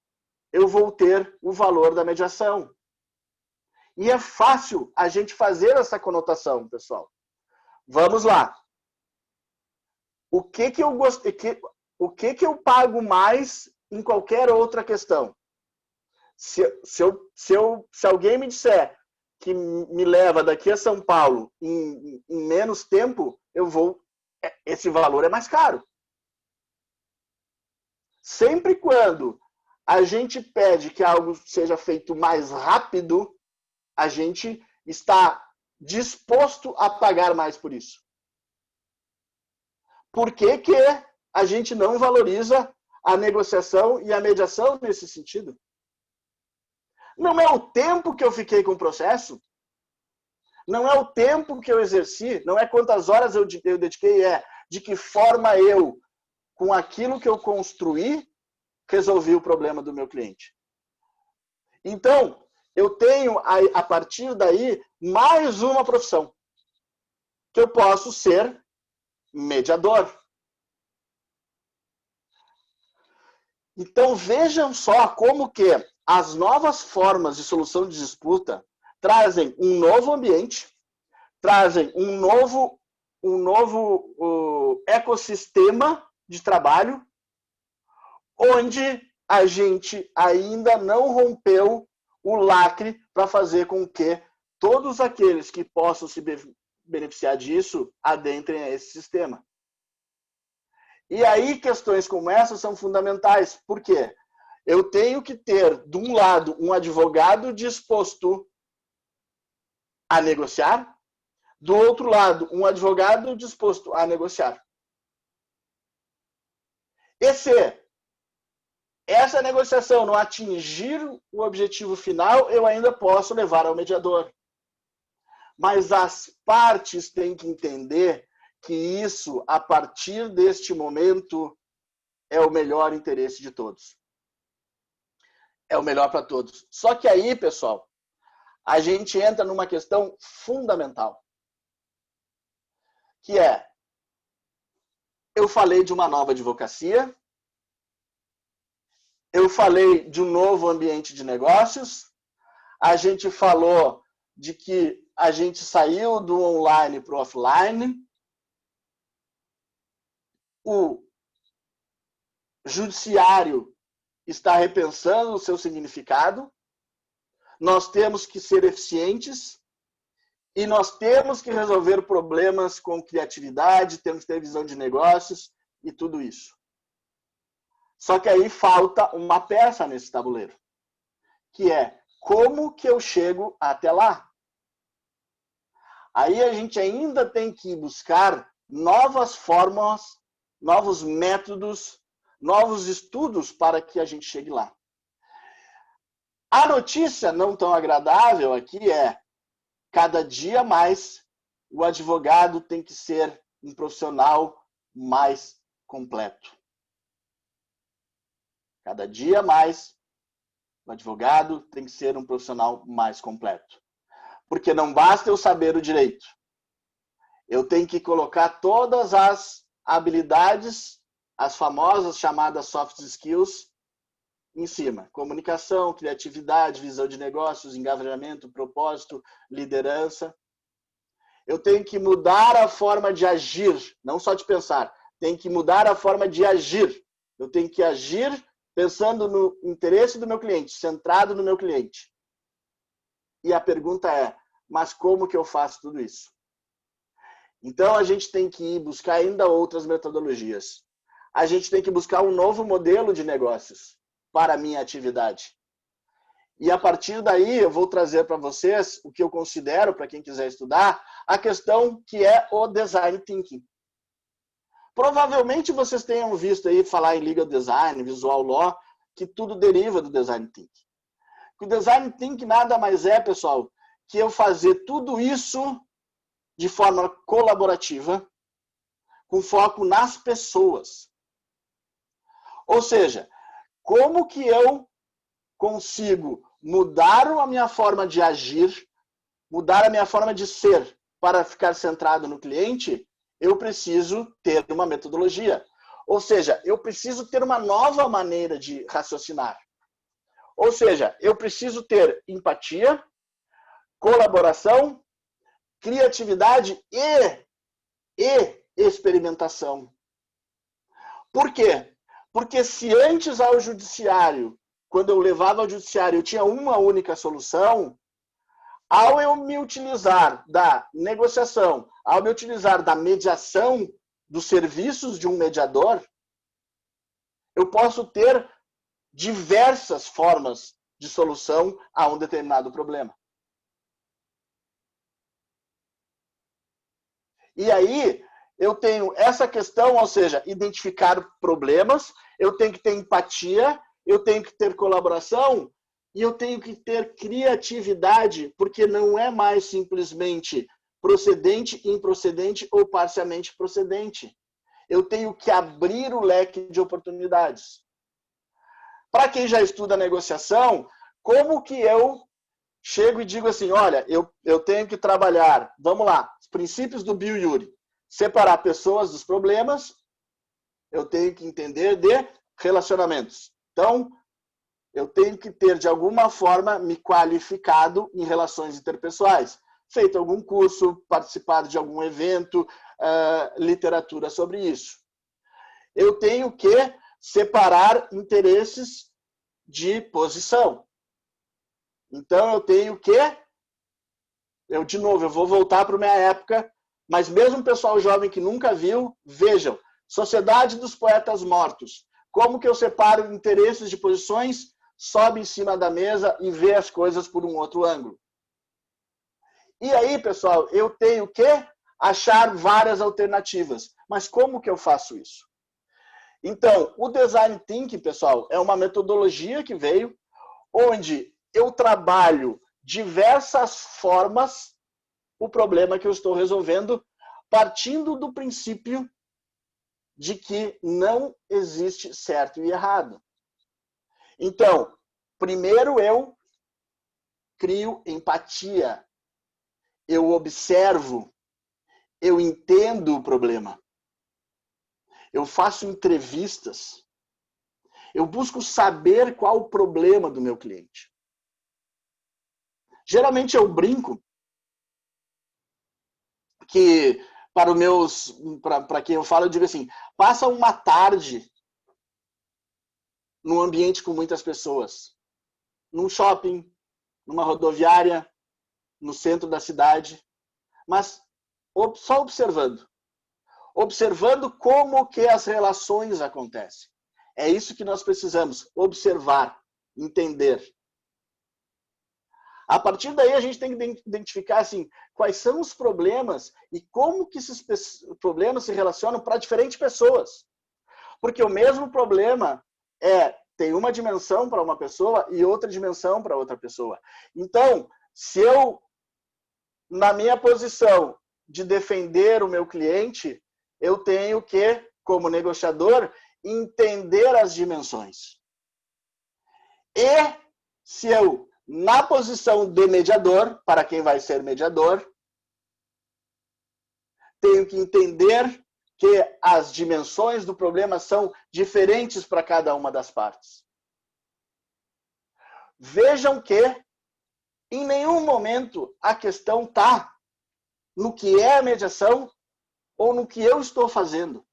eu vou ter o valor da mediação. E é fácil a gente fazer essa conotação, pessoal. Vamos lá. O que eu pago mais em qualquer outra questão? Se alguém me disser que me leva daqui a São Paulo em menos tempo, esse valor é mais caro. Sempre quando a gente pede que algo seja feito mais rápido, a gente está disposto a pagar mais por isso. Por que que a gente não valoriza a negociação e a mediação nesse sentido? Não é o tempo que eu fiquei com o processo, não é o tempo que eu exerci, não é quantas horas eu dediquei, é de que forma eu, com aquilo que eu construí, resolvi o problema do meu cliente. Então, eu tenho, a partir daí, mais uma profissão, que eu posso ser mediador. Então, vejam só como que as novas formas de solução de disputa trazem um novo ambiente, trazem um novo ecossistema de trabalho, onde a gente ainda não rompeu o lacre para fazer com que todos aqueles que possam se beneficiar disso adentrem a esse sistema. E aí questões como essa são fundamentais. Por quê? Eu tenho que ter, de um lado, um advogado disposto a negociar, do outro lado, um advogado disposto a negociar. E se essa negociação não atingir o objetivo final, eu ainda posso levar ao mediador. Mas as partes têm que entender que isso, a partir deste momento, é o melhor interesse de todos. É o melhor para todos. Só que aí, pessoal, a gente entra numa questão fundamental, que é, eu falei de uma nova advocacia, eu falei de um novo ambiente de negócios, a gente falou de que a gente saiu do online para o offline, o judiciário está repensando o seu significado, nós temos que ser eficientes e nós temos que resolver problemas com criatividade, temos que ter visão de negócios e tudo isso. Só que aí falta uma peça nesse tabuleiro, que é como que eu chego até lá? Aí a gente ainda tem que buscar novas formas, novos métodos, novos estudos para que a gente chegue lá. A notícia não tão agradável aqui é, cada dia mais, o advogado tem que ser um profissional mais completo. Cada dia mais, o advogado tem que ser um profissional mais completo. Porque não basta eu saber o direito. Eu tenho que colocar todas as habilidades, as famosas chamadas soft skills, em cima. Comunicação, criatividade, visão de negócios, engajamento, propósito, liderança. Eu tenho que mudar a forma de agir, não só de pensar. Tenho que mudar a forma de agir. Eu tenho que agir pensando no interesse do meu cliente, centrado no meu cliente. E a pergunta é, mas como que eu faço tudo isso? Então, a gente tem que ir buscar ainda outras metodologias. A gente tem que buscar um novo modelo de negócios para a minha atividade. E a partir daí, eu vou trazer para vocês o que eu considero, para quem quiser estudar, a questão que é o Design Thinking. Provavelmente vocês tenham visto aí falar em Legal Design, Visual Law, que tudo deriva do Design Thinking. O Design Thinking nada mais é, pessoal, que eu fazer tudo isso de forma colaborativa, com foco nas pessoas. Ou seja, como que eu consigo mudar a minha forma de agir, mudar a minha forma de ser para ficar centrado no cliente? Eu preciso ter uma metodologia. Ou seja, eu preciso ter uma nova maneira de raciocinar. Ou seja, eu preciso ter empatia, colaboração, criatividade e experimentação. Por quê? Porque se antes ao judiciário, quando eu levava ao judiciário, eu tinha uma única solução, ao eu me utilizar da negociação, ao me utilizar da mediação dos serviços de um mediador, eu posso ter diversas formas de solução a um determinado problema. E aí, eu tenho essa questão, ou seja, identificar problemas, eu tenho que ter empatia, eu tenho que ter colaboração e eu tenho que ter criatividade, porque não é mais simplesmente procedente, improcedente ou parcialmente procedente. Eu tenho que abrir o leque de oportunidades. Para quem já estuda negociação, como que eu chego e digo assim, olha, eu tenho que trabalhar, vamos lá, os princípios do Bill Urey, separar pessoas dos problemas, eu tenho que entender de relacionamentos. Então, eu tenho que ter, de alguma forma, me qualificado em relações interpessoais. Feito algum curso, participado de algum evento, literatura sobre isso. Eu tenho que separar interesses de posição. Então, eu tenho que... de novo, eu vou voltar para a minha época, mas mesmo o pessoal jovem que nunca viu, vejam, Sociedade dos Poetas Mortos. Como que eu separo interesses de posições, sobe em cima da mesa e vê as coisas por um outro ângulo. E aí, pessoal, eu tenho que achar várias alternativas. Mas como que eu faço isso? Então, o Design Thinking, pessoal, é uma metodologia que veio, onde eu trabalho diversas formas o problema que eu estou resolvendo, partindo do princípio de que não existe certo e errado. Então, primeiro eu crio empatia, eu observo, eu entendo o problema, eu faço entrevistas, eu busco saber qual o problema do meu cliente. Geralmente eu brinco que para quem eu falo, eu digo assim, passa uma tarde num ambiente com muitas pessoas, num shopping, numa rodoviária, no centro da cidade, mas só observando. Observando como que as relações acontecem. É isso que nós precisamos, observar, entender. A partir daí, a gente tem que identificar assim, quais são os problemas e como que esses problemas se relacionam para diferentes pessoas. Porque o mesmo problema tem uma dimensão para uma pessoa e outra dimensão para outra pessoa. Então, se eu, na minha posição de defender o meu cliente, eu tenho que, como negociador, entender as dimensões. E se eu, na posição de mediador, para quem vai ser mediador, tenho que entender que as dimensões do problema são diferentes para cada uma das partes. Vejam que, em nenhum momento, a questão está no que é a mediação ou no que eu estou fazendo.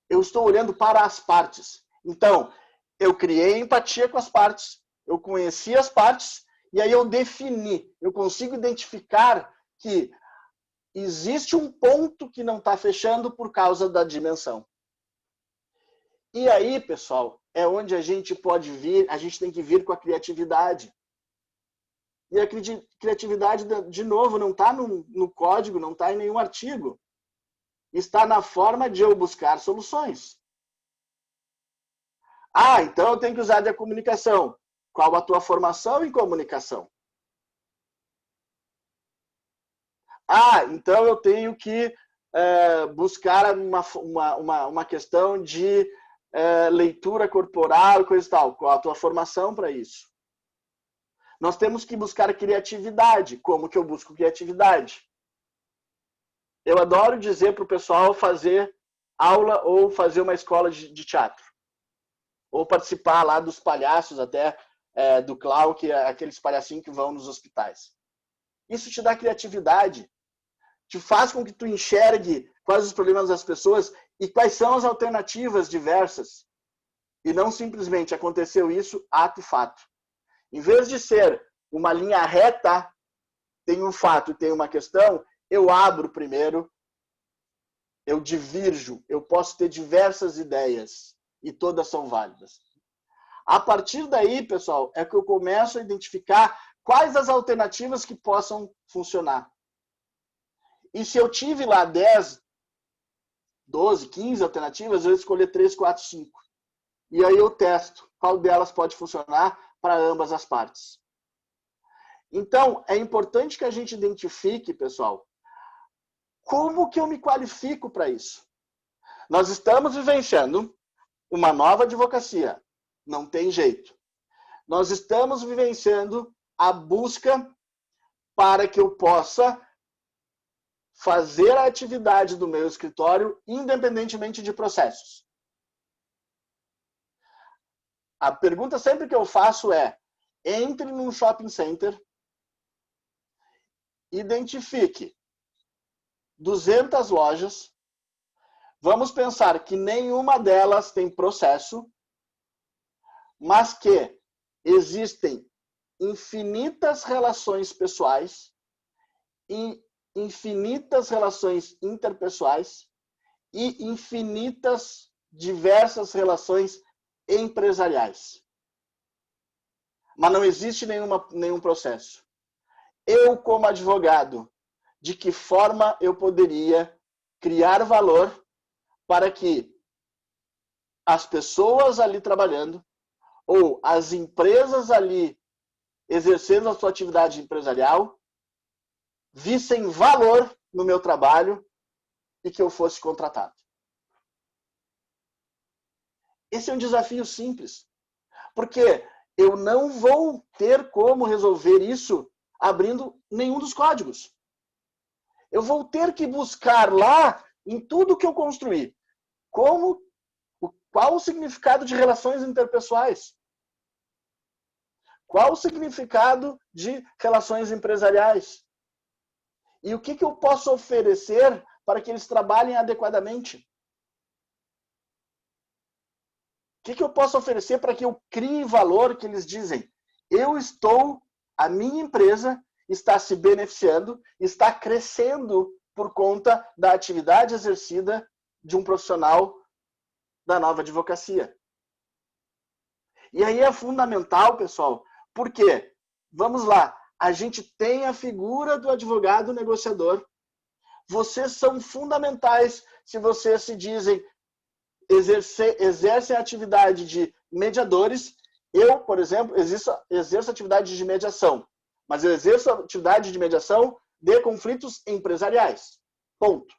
Eu estou olhando para as partes. Então, eu criei empatia com as partes, eu conheci as partes, e aí eu defini, eu consigo identificar que existe um ponto que não está fechando por causa da dimensão. E aí, pessoal, é onde a gente pode vir, a gente tem que vir com a criatividade. E a criatividade, de novo, não está no código, não está em nenhum artigo. Está na forma de eu buscar soluções. Ah, então eu tenho que usar da comunicação. Qual a tua formação em comunicação? Então eu tenho que buscar uma questão de leitura corporal e coisa e tal. Qual a tua formação para isso? Nós temos que buscar criatividade. Como que eu busco criatividade? Eu adoro dizer para o pessoal fazer aula ou fazer uma escola de teatro. Ou participar lá dos palhaços até, do clown, que é aqueles palhacinhos que vão nos hospitais. Isso te dá criatividade. Te faz com que tu enxergue quais os problemas das pessoas e quais são as alternativas diversas. E não simplesmente aconteceu isso, ato fato. Em vez de ser uma linha reta, tem um fato e tem uma questão, eu abro primeiro, eu divirjo, eu posso ter diversas ideias e todas são válidas. A partir daí, pessoal, é que eu começo a identificar quais as alternativas que possam funcionar. E se eu tive lá 10, 12, 15 alternativas, eu vou escolher 3, 4, 5. E aí eu testo qual delas pode funcionar para ambas as partes. Então, é importante que a gente identifique, pessoal, como que eu me qualifico para isso. Nós estamos vivenciando uma nova advocacia. Não tem jeito. Nós estamos vivenciando a busca para que eu possa fazer a atividade do meu escritório independentemente de processos. A pergunta sempre que eu faço é: entre num shopping center, identifique 200 lojas, vamos pensar que nenhuma delas tem processo, mas que existem infinitas relações pessoais e infinitas relações interpessoais e infinitas diversas relações empresariais. Mas não existe nenhum processo. Eu, como advogado, de que forma eu poderia criar valor para que as pessoas ali trabalhando ou as empresas ali exercendo a sua atividade empresarial vissem valor no meu trabalho e que eu fosse contratado. Esse é um desafio simples, porque eu não vou ter como resolver isso abrindo nenhum dos códigos. Eu vou ter que buscar lá, em tudo que eu construí, qual o significado de relações interpessoais? Qual o significado de relações empresariais? E o que eu posso oferecer para que eles trabalhem adequadamente? O que eu posso oferecer para que eu crie valor que eles dizem? A minha empresa está se beneficiando, está crescendo por conta da atividade exercida de um profissional da nova advocacia. E aí é fundamental, pessoal, porque, vamos lá, a gente tem a figura do advogado negociador. Vocês são fundamentais se vocês se dizem, exercem a atividade de mediadores. Eu, por exemplo, exerço atividade de mediação, mas eu exerço a atividade de mediação de conflitos empresariais. Ponto.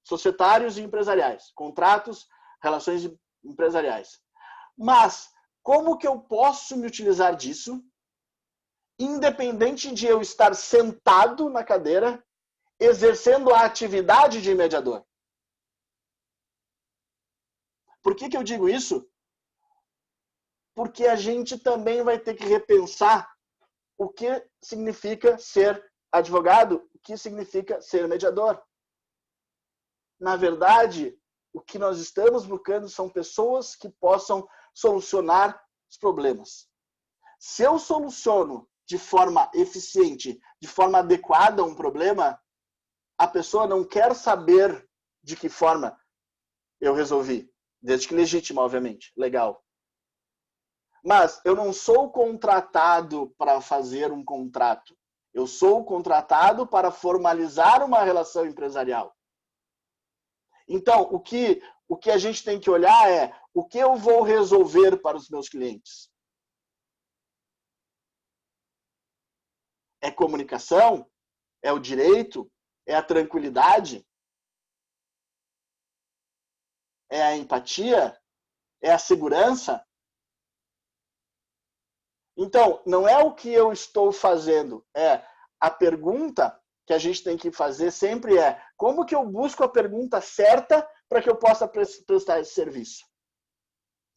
Societários e empresariais. Contratos, relações empresariais. Mas, como que eu posso me utilizar disso, independente de eu estar sentado na cadeira, exercendo a atividade de mediador? Por que eu digo isso? Porque a gente também vai ter que repensar o que significa ser advogado, o que significa ser mediador. Na verdade, o que nós estamos buscando são pessoas que possam solucionar os problemas. Se eu soluciono de forma eficiente, de forma adequada um problema, a pessoa não quer saber de que forma eu resolvi. Desde que legítima, obviamente. Legal. Mas eu não sou contratado para fazer um contrato. Eu sou contratado para formalizar uma relação empresarial. Então, o que a gente tem que olhar é o que eu vou resolver para os meus clientes. É comunicação? É o direito? É a tranquilidade? É a empatia? É a segurança? Então, não é o que eu estou fazendo, é a pergunta que a gente tem que fazer sempre é: como que eu busco a pergunta certa para que eu possa prestar esse serviço?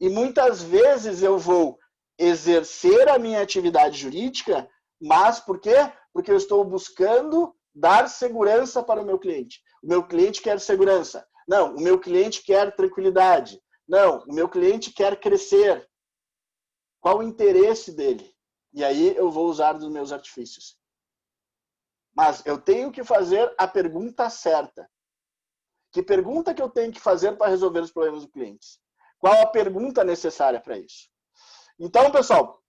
E muitas vezes eu vou exercer a minha atividade jurídica, mas por quê? Porque eu estou buscando dar segurança para o meu cliente. O meu cliente quer segurança. Não, o meu cliente quer tranquilidade. Não, o meu cliente quer crescer. Qual o interesse dele? E aí eu vou usar dos meus artifícios. Mas eu tenho que fazer a pergunta certa. Que pergunta que eu tenho que fazer para resolver os problemas do cliente? Qual a pergunta necessária para isso? Então, pessoal,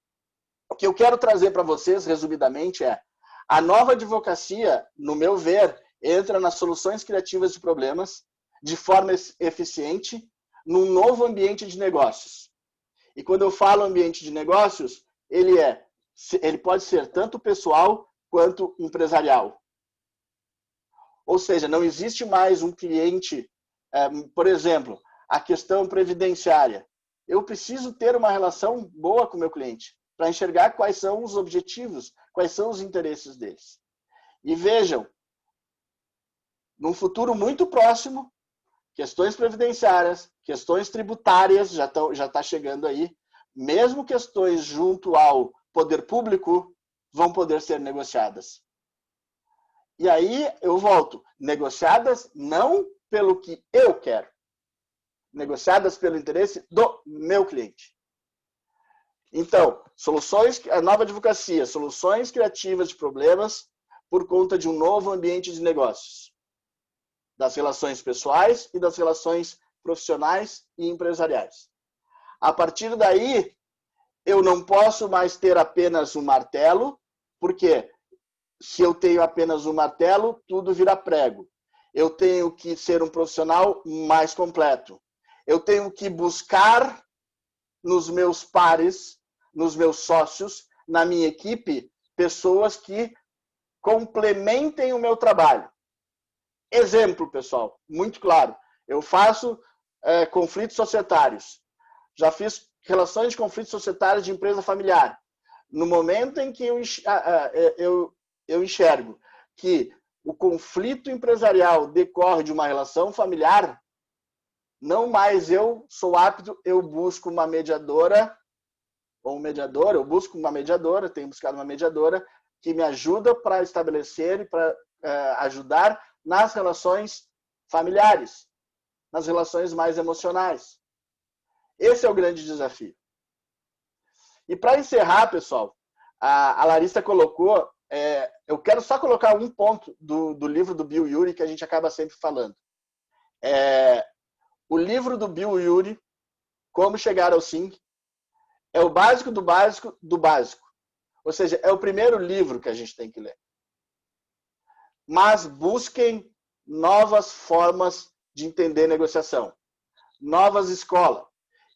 o que eu quero trazer para vocês, resumidamente, é a nova advocacia, no meu ver, entra nas soluções criativas de problemas de forma eficiente num novo ambiente de negócios. E quando eu falo ambiente de negócios, ele pode ser tanto pessoal quanto empresarial. Ou seja, não existe mais um cliente, por exemplo, a questão previdenciária. Eu preciso ter uma relação boa com o meu cliente para enxergar quais são os objetivos, quais são os interesses deles. E vejam, num futuro muito próximo, questões previdenciárias, questões tributárias já está chegando aí, mesmo questões junto ao poder público vão poder ser negociadas. E aí eu volto, negociadas não pelo que eu quero, negociadas pelo interesse do meu cliente. Então, a nova advocacia, soluções criativas de problemas por conta de um novo ambiente de negócios, das relações pessoais e das relações profissionais e empresariais. A partir daí, eu não posso mais ter apenas um martelo, porque se eu tenho apenas um martelo, tudo vira prego. Eu tenho que ser um profissional mais completo. Eu tenho que buscar nos meus pares, nos meus sócios, na minha equipe, pessoas que complementem o meu trabalho. Exemplo, pessoal, muito claro. Eu faço conflitos societários. Já fiz relações de conflitos societários de empresa familiar. No momento em que eu enxergo que o conflito empresarial decorre de uma relação familiar, não mais eu sou apto, eu busco uma mediadora ou um mediador, eu busco uma mediadora, tenho buscado uma mediadora que me ajuda para estabelecer e para ajudar nas relações familiares, nas relações mais emocionais. Esse é o grande desafio. E para encerrar, pessoal, a Larissa colocou, eu quero só colocar um ponto do livro do Bill Ury que a gente acaba sempre falando. O livro do Bill Ury, Como Chegar ao Sim, é o básico do básico do básico. Ou seja, é o primeiro livro que a gente tem que ler. Mas busquem novas formas de entender negociação. Novas escolas.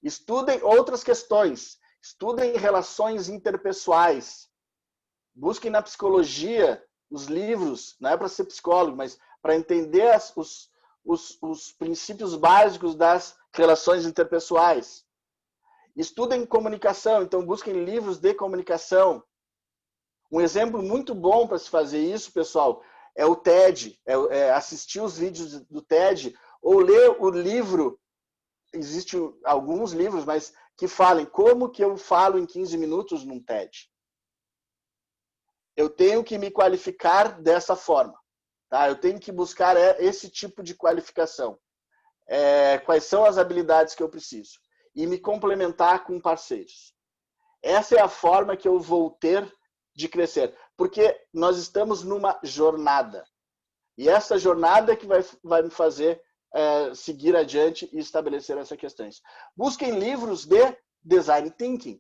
Estudem outras questões. Estudem relações interpessoais. Busquem na psicologia os livros, não é para ser psicólogo, mas para entender os princípios básicos das relações interpessoais. Estudem comunicação, então busquem livros de comunicação. Um exemplo muito bom para se fazer isso, pessoal, é o TED, assistir os vídeos do TED ou ler o livro. Existem alguns livros, mas que falem como que eu falo em 15 minutos num TED. Eu tenho que me qualificar dessa forma. Tá? Eu tenho que buscar esse tipo de qualificação. Quais são as habilidades que eu preciso? E me complementar com parceiros. Essa é a forma que eu vou ter de crescer. Porque nós estamos numa jornada. E essa jornada é que vai me fazer seguir adiante e estabelecer essas questões. Busquem livros de Design Thinking.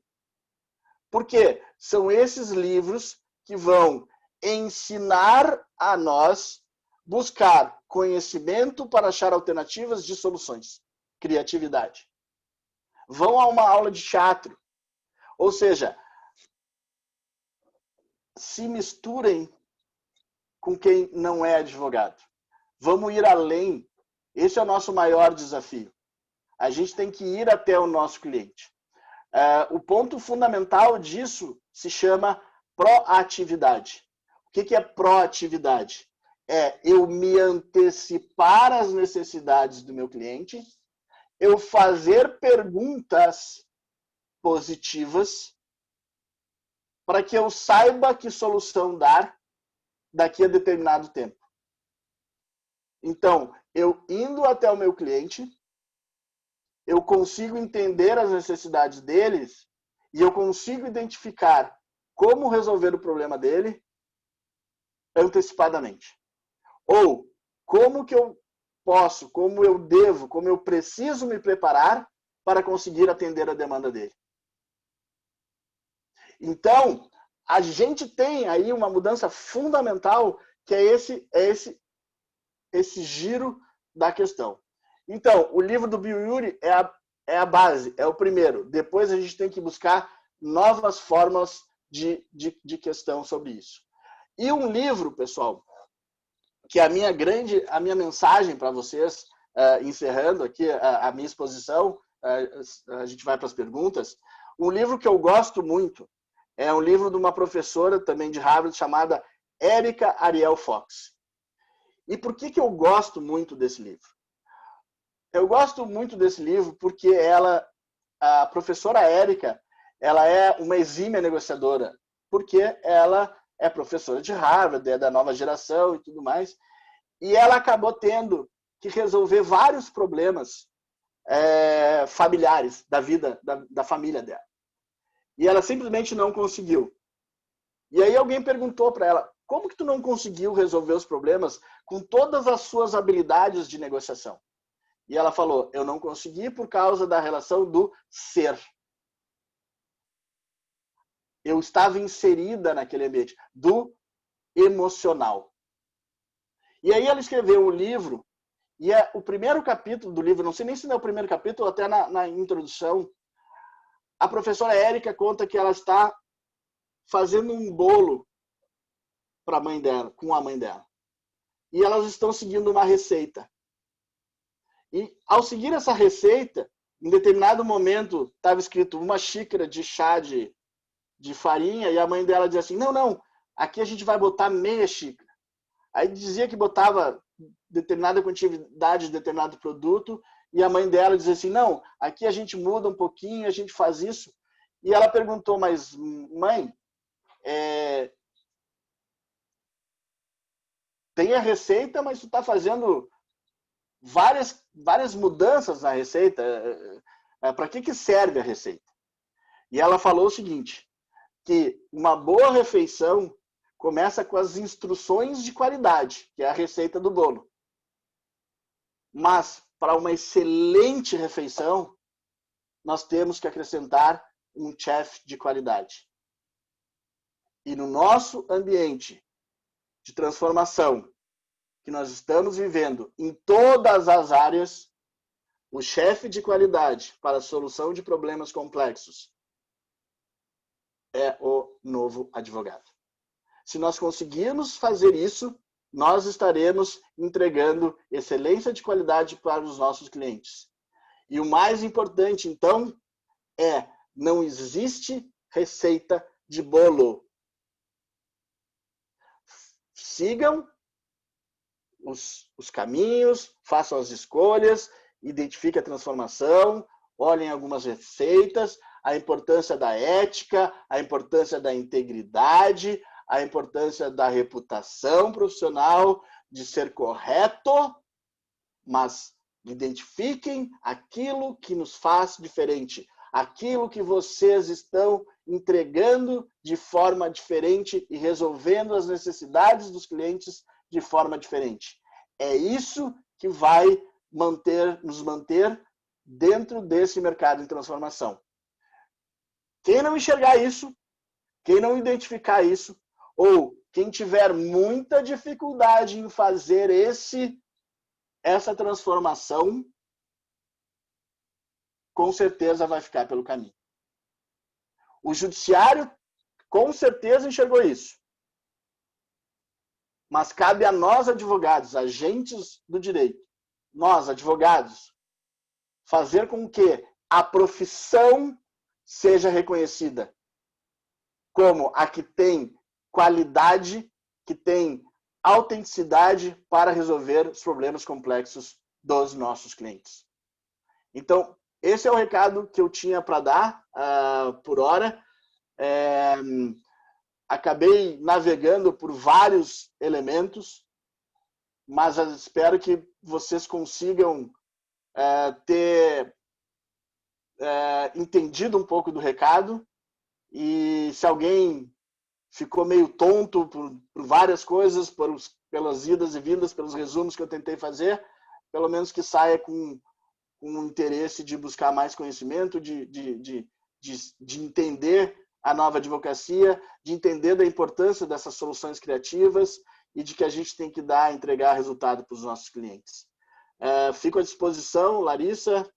Porque são esses livros que vão ensinar a nós buscar conhecimento para achar alternativas de soluções. Criatividade. Vão a uma aula de teatro. Ou seja, se misturem com quem não é advogado. Vamos ir além. Esse é o nosso maior desafio. A gente tem que ir até o nosso cliente. O ponto fundamental disso se chama proatividade. O que é proatividade? É eu me antecipar às necessidades do meu cliente, eu fazer perguntas positivas para que eu saiba que solução dar daqui a determinado tempo. Então, eu indo até o meu cliente, eu consigo entender as necessidades deles e eu consigo identificar como resolver o problema dele antecipadamente. Ou como que eu posso, como eu devo, como eu preciso me preparar para conseguir atender a demanda dele. Então, a gente tem aí uma mudança fundamental que é esse giro da questão. Então, o livro do Bill Ury é a base, é o primeiro. Depois a gente tem que buscar novas formas de questão sobre isso. E um livro, pessoal, que é a minha mensagem para vocês, encerrando aqui a minha exposição, a gente vai para as perguntas. Um livro que eu gosto muito é um livro de uma professora também de Harvard chamada Erica Ariel Fox. E por que eu gosto muito desse livro? Eu gosto muito desse livro porque a professora Érica, ela é uma exímia negociadora, porque ela é professora de Harvard, é da nova geração e tudo mais, e ela acabou tendo que resolver vários problemas familiares da vida da família dela. E ela simplesmente não conseguiu. E aí alguém perguntou para ela, como que tu não conseguiu resolver os problemas com todas as suas habilidades de negociação? E ela falou, eu não consegui por causa da relação do ser. Eu estava inserida naquele ambiente, do emocional. E aí ela escreveu um livro, e o primeiro capítulo do livro, não sei nem se é o primeiro capítulo, até na introdução, a professora Érica conta que ela está fazendo um bolo para a mãe dela, com a mãe dela. E elas estão seguindo uma receita. E ao seguir essa receita, em determinado momento estava escrito uma xícara de chá de farinha e a mãe dela dizia assim, não, aqui a gente vai botar meia xícara. Aí dizia que botava determinada quantidade de determinado produto e a mãe dela dizia assim, não, aqui a gente muda um pouquinho, a gente faz isso. E ela perguntou, mas mãe, tem a receita, mas tu está fazendo várias mudanças na receita. Para que serve a receita? E ela falou o seguinte, que uma boa refeição começa com as instruções de qualidade, que é a receita do bolo. Mas, para uma excelente refeição, nós temos que acrescentar um chefe de qualidade. E no nosso ambiente de transformação, que nós estamos vivendo em todas as áreas, o chefe de qualidade para a solução de problemas complexos é o novo advogado. Se nós conseguirmos fazer isso, nós estaremos entregando excelência de qualidade para os nossos clientes. E o mais importante, então, não existe receita de bolo. Sigam os caminhos, façam as escolhas, identifiquem a transformação, olhem algumas receitas, a importância da ética, a importância da integridade, a importância da reputação profissional, de ser correto, mas identifiquem aquilo que nos faz diferente, aquilo que vocês estão entregando de forma diferente e resolvendo as necessidades dos clientes de forma diferente. É isso que vai nos manter dentro desse mercado em transformação. Quem não enxergar isso, quem não identificar isso, ou quem tiver muita dificuldade em fazer essa transformação, com certeza vai ficar pelo caminho. O judiciário, com certeza, enxergou isso. mas cabe a nós, advogados, agentes do direito, nós, advogados, fazer com que a profissão seja reconhecida como a que tem qualidade, que tem autenticidade para resolver os problemas complexos dos nossos clientes. Então, esse é o recado que eu tinha para dar por hora. Acabei navegando por vários elementos, mas espero que vocês consigam ter entendido um pouco do recado. E se alguém ficou meio tonto por várias coisas, pelas idas e vindas, pelos resumos que eu tentei fazer, pelo menos que saia com um interesse de buscar mais conhecimento, de entender a nova advocacia, de entender da importância dessas soluções criativas e de que a gente tem que entregar resultado para os nossos clientes. Fico à disposição, Larissa,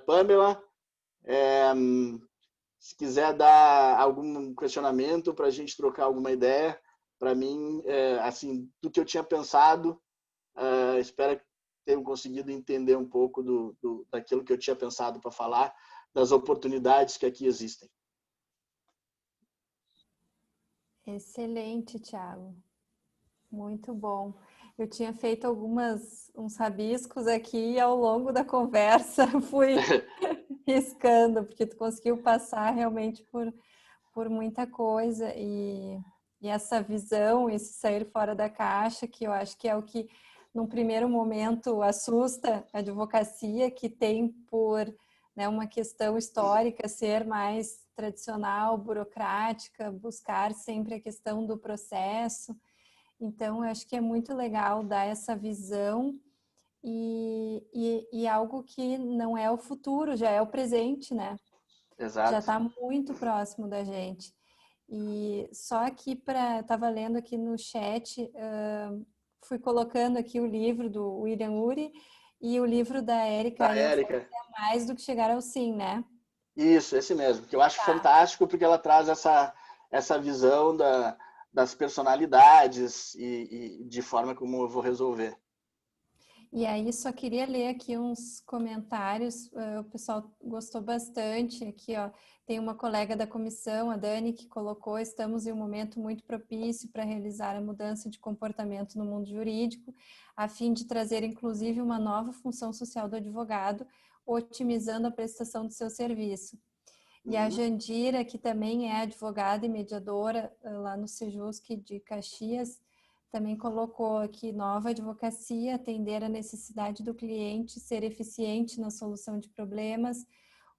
Pamela, se quiser dar algum questionamento para a gente trocar alguma ideia. Para mim, assim, do que eu tinha pensado, espero que tenham conseguido entender um pouco daquilo que eu tinha pensado para falar, das oportunidades que aqui existem.
Excelente, Thiago. Muito bom. Eu tinha feito uns rabiscos aqui e ao longo da conversa fui riscando, porque tu conseguiu passar realmente por muita coisa e essa visão, esse sair fora da caixa, que eu acho que é o que, num primeiro momento, assusta a advocacia, que tem por, né, uma questão histórica ser mais tradicional, burocrática, buscar sempre a questão do processo. Então, eu acho que é muito legal dar essa visão e algo que não é o futuro, já é o presente, né?
Exato.
Já está muito próximo da gente. E só aqui estava lendo aqui no chat, fui colocando aqui o livro do William Ury e o livro da Érica.
É
mais do que chegar ao sim, né?
Isso, esse mesmo, que eu acho fantástico, porque ela traz essa visão das personalidades e de forma como eu vou resolver.
E aí, só queria ler aqui uns comentários, o pessoal gostou bastante. Aqui, ó, tem uma colega da comissão, a Dani, que colocou: estamos em um momento muito propício para realizar a mudança de comportamento no mundo jurídico, a fim de trazer, inclusive, uma nova função social do advogado, otimizando a prestação do seu serviço. E a Jandira, que também é advogada e mediadora lá no Sejusc de Caxias, também colocou aqui: nova advocacia, atender a necessidade do cliente, ser eficiente na solução de problemas,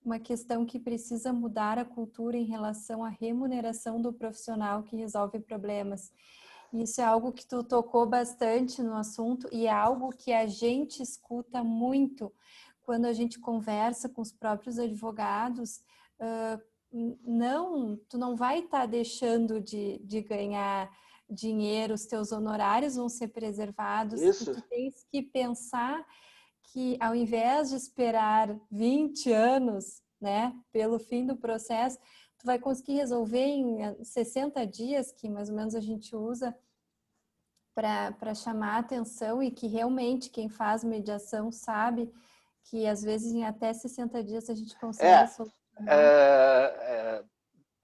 uma questão que precisa mudar a cultura em relação à remuneração do profissional que resolve problemas. Isso é algo que tu tocou bastante no assunto e é algo que a gente escuta muito quando a gente conversa com os próprios advogados. Tu não vai estar deixando de ganhar dinheiro, os teus honorários vão ser preservados.
Isso.
E tu tens que pensar que, ao invés de esperar 20 anos, né, pelo fim do processo, tu vai conseguir resolver em 60 dias, que mais ou menos a gente usa para chamar a atenção, e que realmente quem faz mediação sabe que às vezes em até 60 dias a gente consegue solucionar.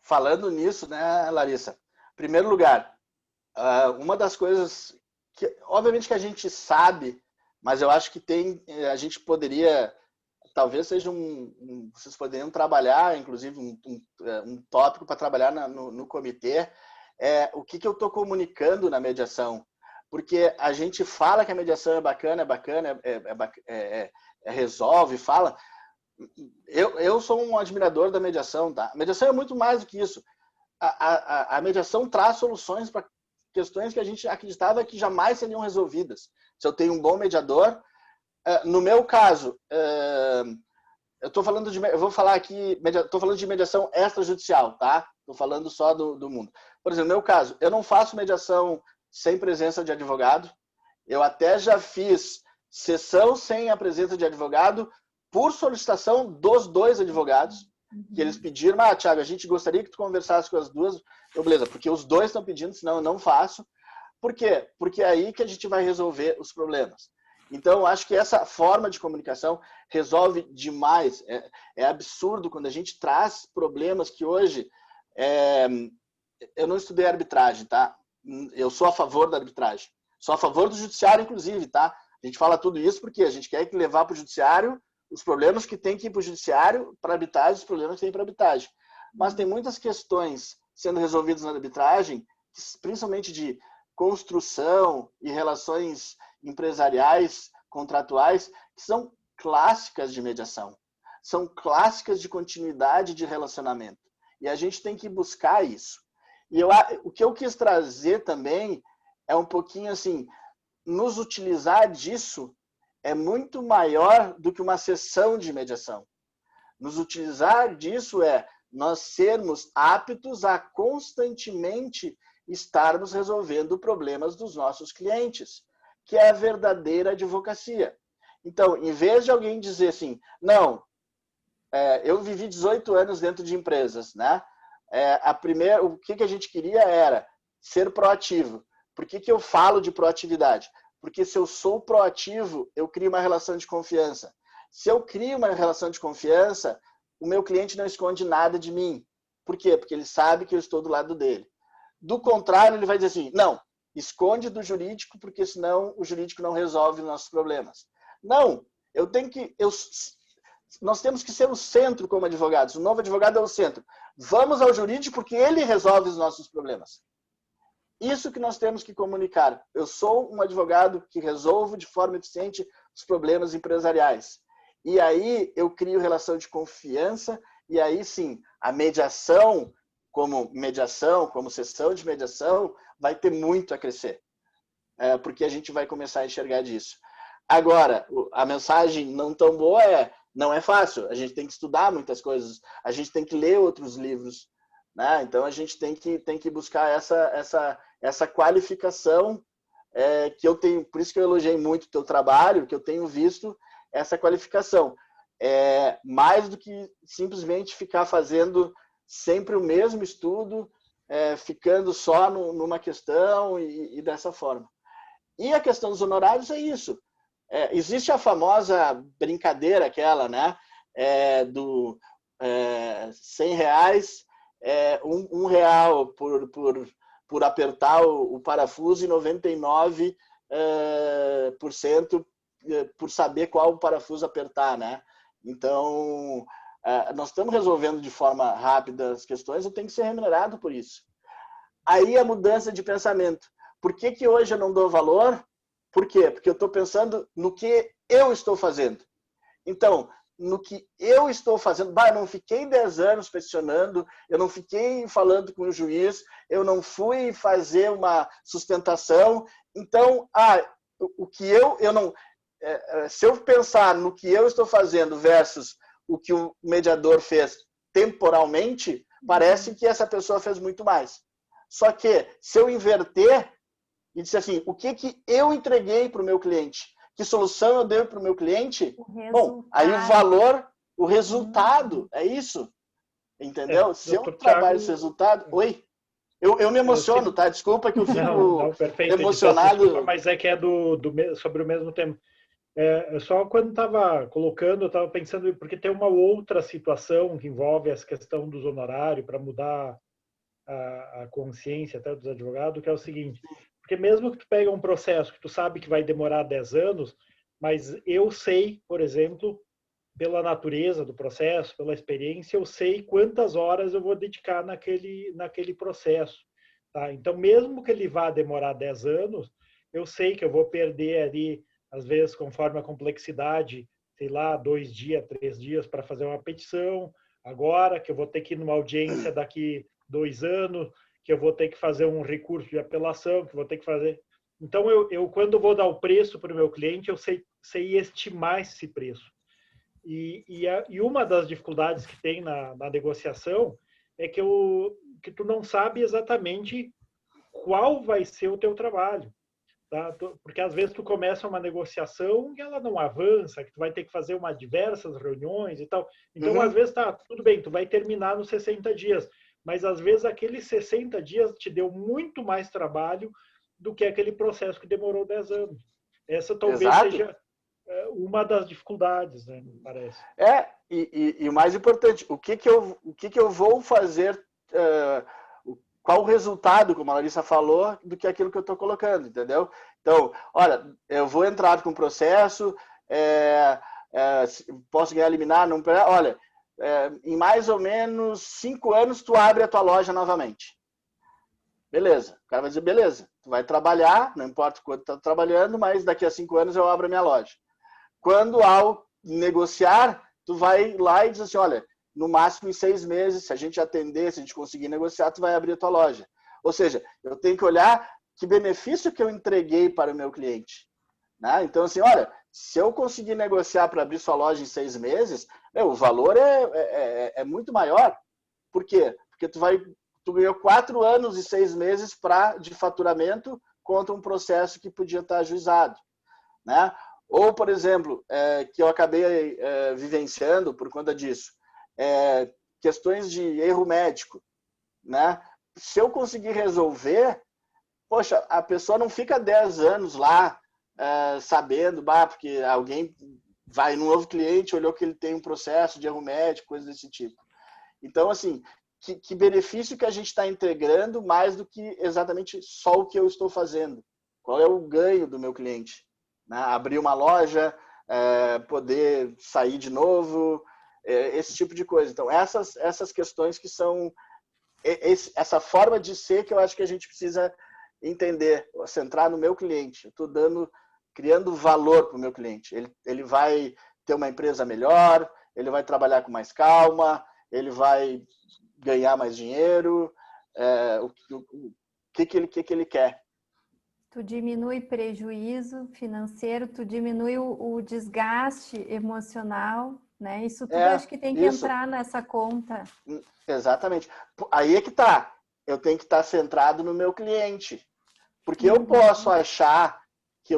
Falando nisso, né, Larissa? Em primeiro lugar, uma das coisas que, obviamente, que a gente sabe, mas eu acho que a gente poderia, talvez seja vocês poderiam trabalhar, inclusive, um tópico para trabalhar no comitê, o que eu estou comunicando na mediação. Porque a gente fala que a mediação é bacana, resolve, fala. Eu sou um admirador da mediação, tá? A mediação é muito mais do que isso. A mediação traz soluções para questões que a gente acreditava que jamais seriam resolvidas. Se eu tenho um bom mediador, no meu caso, eu vou falar aqui, estou falando de mediação extrajudicial, tá? Estou falando só do mundo. Por exemplo, no meu caso, eu não faço mediação sem presença de advogado. Eu até já fiz sessão sem a presença de advogado por solicitação dos dois advogados, que eles pediram: Thiago, a gente gostaria que tu conversasse com as duas. Beleza, porque os dois estão pedindo, senão eu não faço. Por quê? Porque é aí que a gente vai resolver os problemas. Então, acho que essa forma de comunicação resolve demais. É absurdo quando a gente traz problemas que hoje... eu não estudei arbitragem, tá? Eu sou a favor da arbitragem. Sou a favor do judiciário, inclusive, tá? A gente fala tudo isso porque a gente quer levar para o judiciário os problemas que tem que ir para o judiciário, para a arbitragem, os problemas que tem para a arbitragem. Mas tem muitas questões sendo resolvidas na arbitragem, principalmente de construção e relações empresariais, contratuais, que são clássicas de mediação. São clássicas de continuidade de relacionamento. E a gente tem que buscar isso. E o que eu quis trazer também é um pouquinho assim, nos utilizar disso é muito maior do que uma sessão de mediação. Nos utilizar disso é nós sermos aptos a constantemente estarmos resolvendo problemas dos nossos clientes, que é a verdadeira advocacia. Então, em vez de alguém dizer assim, não, eu vivi 18 anos dentro de empresas, né? O que a gente queria era ser proativo. Por que eu falo de proatividade? Porque se eu sou proativo, eu crio uma relação de confiança. Se eu crio uma relação de confiança, o meu cliente não esconde nada de mim. Por quê? Porque ele sabe que eu estou do lado dele. Do contrário, ele vai dizer assim, não, esconde do jurídico, porque senão o jurídico não resolve os nossos problemas. Não, nós temos que ser o centro como advogados. O novo advogado é o centro. Vamos ao jurídico porque ele resolve os nossos problemas. Isso que nós temos que comunicar. Eu sou um advogado que resolvo de forma eficiente os problemas empresariais. E aí eu crio relação de confiança e aí sim, a mediação, como sessão de mediação, vai ter muito a crescer. Porque a gente vai começar a enxergar disso. Agora, a mensagem não tão boa não é fácil. A gente tem que estudar muitas coisas. A gente tem que ler outros livros. Né? Então, a gente tem que buscar essa qualificação que eu tenho. Por isso que eu elogiei muito o teu trabalho, que eu tenho visto essa qualificação. Mais do que simplesmente ficar fazendo sempre o mesmo estudo, ficando só numa questão e dessa forma. E a questão dos honorários é isso. Existe a famosa brincadeira aquela, né? Do R$100, R$1 por apertar o parafuso e 99% por saber qual parafuso apertar, né? Então, nós estamos resolvendo de forma rápida as questões, eu tenho que ser remunerado por isso. Aí a mudança de pensamento. Por que hoje eu não dou valor? Por quê? Porque eu estou pensando no que eu estou fazendo. Então, no que eu estou fazendo, eu não fiquei 10 anos peticionando, eu não fiquei falando com o juiz, eu não fui fazer uma sustentação. Então, o que eu não... se eu pensar no que eu estou fazendo versus o que o mediador fez temporalmente, parece que essa pessoa fez muito mais. Só que, se eu inverter e disser assim, o que eu entreguei para o meu cliente, que solução eu dei para o meu cliente, bom, aí o valor, o resultado, é isso. Entendeu? Se eu trabalho esse resultado... Oi? Eu me emociono, tá? Desculpa que eu fico
perfeito,
emocionado.
Desculpa, mas é que é sobre o mesmo tema. Só quando estava colocando, eu estava pensando, porque tem uma outra situação que envolve essa questão dos honorários para mudar a consciência até dos advogados, que é o seguinte, porque mesmo que tu pega um processo que tu sabe que vai demorar 10 anos, mas eu sei, por exemplo, pela natureza do processo, pela experiência, eu sei quantas horas eu vou dedicar naquele processo. Tá? Então, mesmo que ele vá demorar 10 anos, eu sei que eu vou perder ali, às vezes, conforme a complexidade, sei lá, 2 dias, 3 dias para fazer uma petição, agora que eu vou ter que ir numa audiência daqui 2 anos, que eu vou ter que fazer um recurso de apelação, que vou ter que fazer... Então, eu quando vou dar o preço para o meu cliente, eu sei estimar esse preço. E uma das dificuldades que tem na negociação é que tu não sabe exatamente qual vai ser o teu trabalho. Tá? Porque às vezes tu começa uma negociação e ela não avança, que tu vai ter que fazer diversas reuniões e tal. Então, às vezes, tudo bem, tu vai terminar nos 60 dias, mas às vezes aqueles 60 dias te deu muito mais trabalho do que aquele processo que demorou 10 anos. Essa talvez seja uma das dificuldades, né, me parece.
E o mais importante, o que eu vou fazer, qual o resultado, como a Larissa falou, do que aquilo que eu estou colocando, entendeu? Então, olha, eu vou entrar com o processo, posso ganhar liminar, não, olha, em mais ou menos 5 anos tu abre a tua loja novamente. Beleza, o cara vai dizer, beleza, tu vai trabalhar, não importa quanto tu tá trabalhando, mas daqui a 5 anos eu abro a minha loja. Quando ao negociar, tu vai lá e diz assim, olha, no máximo em 6 meses, se a gente atender, se a gente conseguir negociar, tu vai abrir a tua loja. Ou seja, eu tenho que olhar que benefício que eu entreguei para o meu cliente. Né? Então, assim, olha, se eu conseguir negociar para abrir sua loja em 6 meses, o valor é muito maior. Por quê? Porque tu ganhou 4 anos e 6 meses de faturamento contra um processo que podia estar ajuizado. Né? Ou, por exemplo, que eu acabei vivenciando por conta disso, questões de erro médico. Né? Se eu conseguir resolver, poxa, a pessoa não fica 10 anos lá sabendo, porque alguém vai num novo cliente, olhou que ele tem um processo de erro médico, coisa desse tipo. Então, assim, que benefício que a gente está integrando mais do que exatamente só o que eu estou fazendo? Qual é o ganho do meu cliente? Né? Abrir uma loja, poder sair de novo, esse tipo de coisa. Então, essas questões que são essa forma de ser que eu acho que a gente precisa entender, centrar no meu cliente. Eu estou criando valor para o meu cliente. Ele vai ter uma empresa melhor, ele vai trabalhar com mais calma, ele vai ganhar mais dinheiro, o que ele quer.
Tu diminui prejuízo financeiro, tu diminui o desgaste emocional, né? Isso tudo acho que tem que entrar nessa conta.
Exatamente. Aí é que tá. Eu tenho que estar centrado no meu cliente. Porque eu posso achar que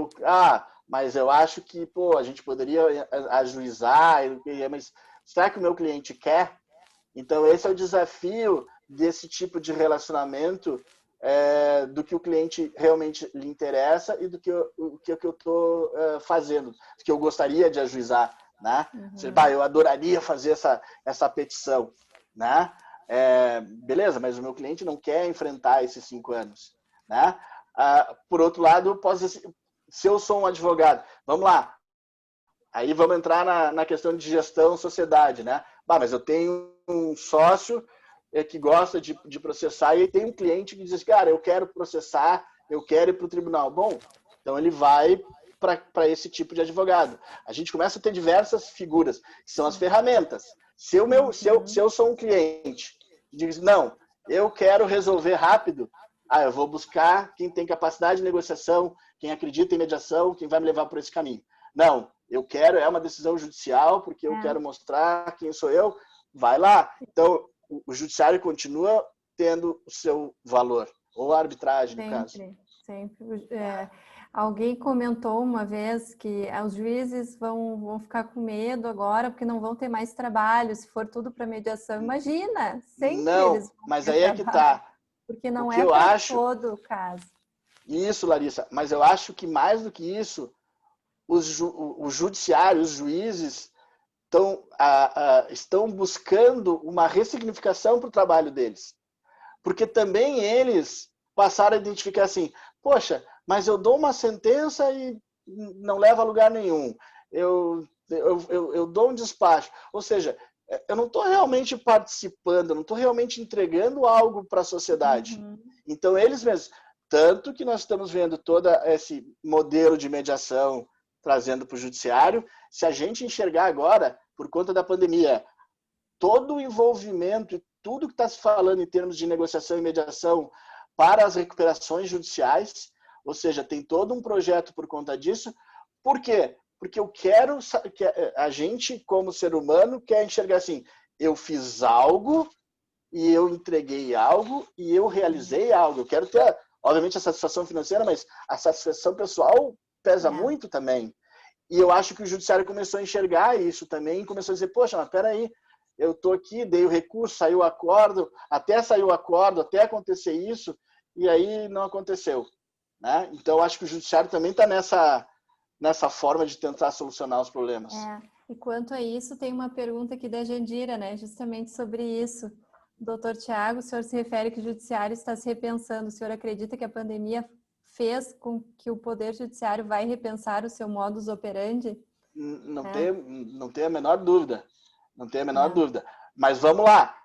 mas eu acho que, a gente poderia ajuizar, mas será que o meu cliente quer? Então, esse é o desafio desse tipo de relacionamento, do que o cliente realmente lhe interessa e do que eu estou fazendo, do que eu gostaria de ajuizar. Né? Eu adoraria fazer essa petição. Né? Beleza, mas o meu cliente não quer enfrentar esses 5 anos. Né? Por outro lado, eu posso dizer, se eu sou um advogado, vamos lá, aí vamos entrar na questão de gestão, sociedade, né? Mas eu tenho um sócio que gosta de processar e tem um cliente que diz, cara, eu quero processar, eu quero ir para o tribunal. Bom, então ele vai para esse tipo de advogado. A gente começa a ter diversas figuras, que são as ferramentas. Se eu sou um cliente que diz, não, eu quero resolver rápido, eu vou buscar quem tem capacidade de negociação, quem acredita em mediação, quem vai me levar por esse caminho. Não, eu quero, uma decisão judicial, porque eu quero mostrar quem sou eu, vai lá. Então, o judiciário continua tendo o seu valor, ou a arbitragem, no caso.
Sempre. Alguém comentou uma vez que os juízes vão ficar com medo agora, porque não vão ter mais trabalho, se for tudo para mediação. Imagina, sempre
não,
eles vão
mas
ter
aí
trabalho,
é que tá.
porque não é para todo o caso.
Isso, Larissa, mas eu acho que mais do que isso, o judiciário, os juízes estão buscando uma ressignificação para o trabalho deles. Porque também eles passaram a identificar assim, poxa, mas eu dou uma sentença e não leva a lugar nenhum. Eu dou um despacho. Ou seja, eu não estou realmente participando, eu não estou realmente entregando algo para a sociedade. Então, eles mesmos, tanto que nós estamos vendo todo esse modelo de mediação trazendo para o judiciário, se a gente enxergar agora, por conta da pandemia, todo o envolvimento e tudo que está se falando em termos de negociação e mediação para as recuperações judiciais, ou seja, tem todo um projeto por conta disso. Por quê? Porque eu quero, a gente, como ser humano, quer enxergar assim, eu fiz algo e eu entreguei algo e eu realizei algo. Eu quero ter, obviamente, a satisfação financeira, mas a satisfação pessoal pesa muito também. E eu acho que o judiciário começou a enxergar isso também e começou a dizer, poxa, mas peraí, eu estou aqui, dei o recurso, saiu o acordo, até acontecer isso, e aí não aconteceu. né? Então, acho que o judiciário também está nessa forma de tentar solucionar os problemas.
E quanto a isso, tem uma pergunta aqui da Jandira, né? Justamente sobre isso. Doutor Tiago, o senhor se refere que o judiciário está se repensando. O senhor acredita que a pandemia fez com que o Poder Judiciário vai repensar o seu modus operandi?
Não tem a menor dúvida. Não tem a menor dúvida. Mas vamos lá.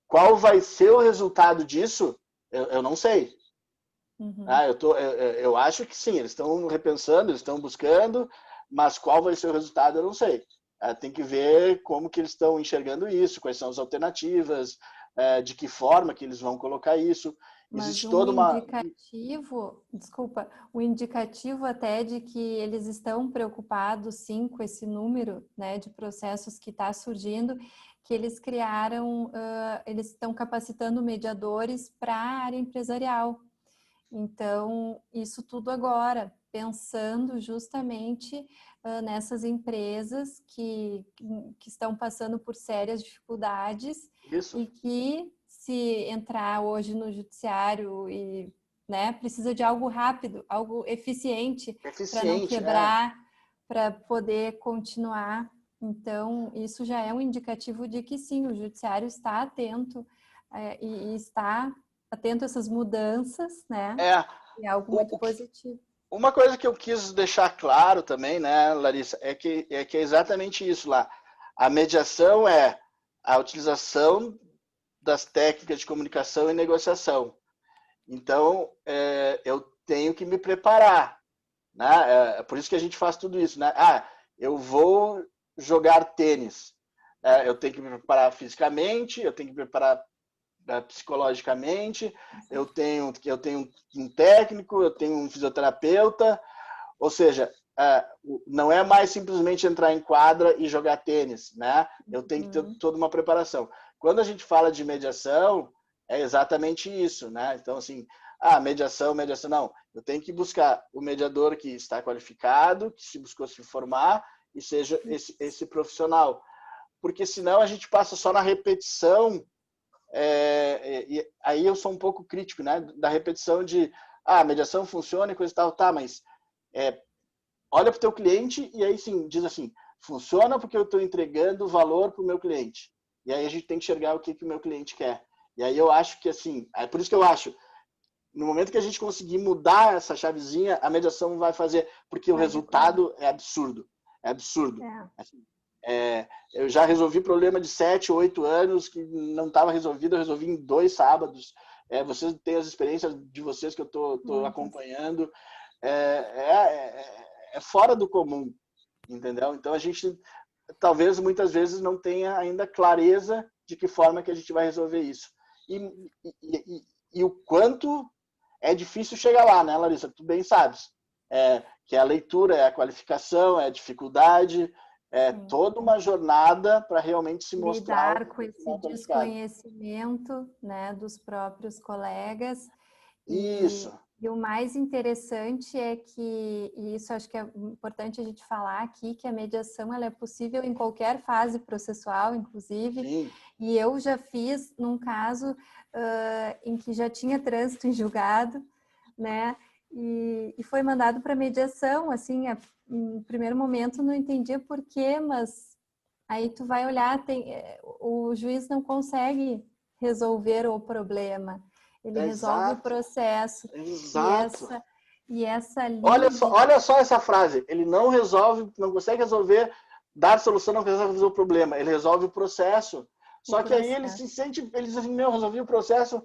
Qual vai ser o resultado disso? Eu não sei. Uhum. Eu acho que sim, eles estão repensando, eles estão buscando, mas qual vai ser o resultado, eu não sei. Tem que ver como que eles estão enxergando isso, quais são as alternativas, de que forma que eles vão colocar isso.
Mas
existe toda uma...
o indicativo até de que eles estão preocupados, sim, com esse número, né, de processos que está surgindo, que eles criaram, eles estão capacitando mediadores para a área empresarial. Então, isso tudo agora, pensando justamente nessas empresas que estão passando por sérias dificuldades.
Isso.
E que, se entrar hoje no judiciário e, né, precisa de algo rápido, algo eficiente para não quebrar, para poder continuar. Então, isso já é um indicativo de que sim, o judiciário está atento e está atento a essas mudanças, né? É algo muito positivo.
Uma coisa que eu quis deixar claro também, né, Larissa, é que é exatamente isso lá. A mediação é a utilização das técnicas de comunicação e negociação. Então, eu tenho que me preparar, né? É por isso que a gente faz tudo isso, né? Eu vou jogar tênis. Eu tenho que me preparar fisicamente, eu tenho que me preparar psicologicamente, eu tenho um técnico, eu tenho um fisioterapeuta, ou seja, não é mais simplesmente entrar em quadra e jogar tênis, né? Eu tenho que ter toda uma preparação. Quando a gente fala de mediação, é exatamente isso, né? Então, assim, mediação, não. Eu tenho que buscar o mediador que está qualificado, que se buscou se formar e seja esse profissional. Porque senão a gente passa só na repetição. E aí eu sou um pouco crítico, né, da repetição de a mediação funciona e coisa e tal, tá, mas olha para o teu cliente e aí sim, diz assim, funciona porque eu estou entregando valor para o meu cliente. E aí a gente tem que enxergar o que o meu cliente quer. E aí eu acho que assim, é por isso que eu acho, no momento que a gente conseguir mudar essa chavezinha, a mediação vai fazer, porque o resultado é absurdo. É absurdo. Assim, eu já resolvi problema de 7, 8 anos que não estava resolvido, eu resolvi em 2 sábados. Vocês têm as experiências de vocês que eu estou acompanhando. É fora do comum, entendeu? Então a gente talvez muitas vezes não tenha ainda clareza de que forma que a gente vai resolver isso. E o quanto é difícil chegar lá, né, Larissa? Tu bem sabes. Que é a leitura, é a qualificação, é a dificuldade, toda uma jornada para realmente se mostrar.
Lidar com esse desconhecimento, né, dos próprios colegas.
Isso.
E o mais interessante é que, e isso acho que é importante a gente falar aqui, que a mediação ela é possível em qualquer fase processual, inclusive.
Sim.
E eu já fiz num caso em que já tinha trânsito em julgado, né? E foi mandado para mediação, assim, no primeiro momento não entendia por quê, mas aí tu vai olhar, o juiz não consegue resolver o problema. Ele resolve o processo.
Exato.
E essa linha
olha só essa frase. Ele não resolve, não consegue resolver, dar solução, não consegue resolver o problema. Ele resolve o processo. Só que aí ele se sente, ele diz assim, meu, resolvi o processo,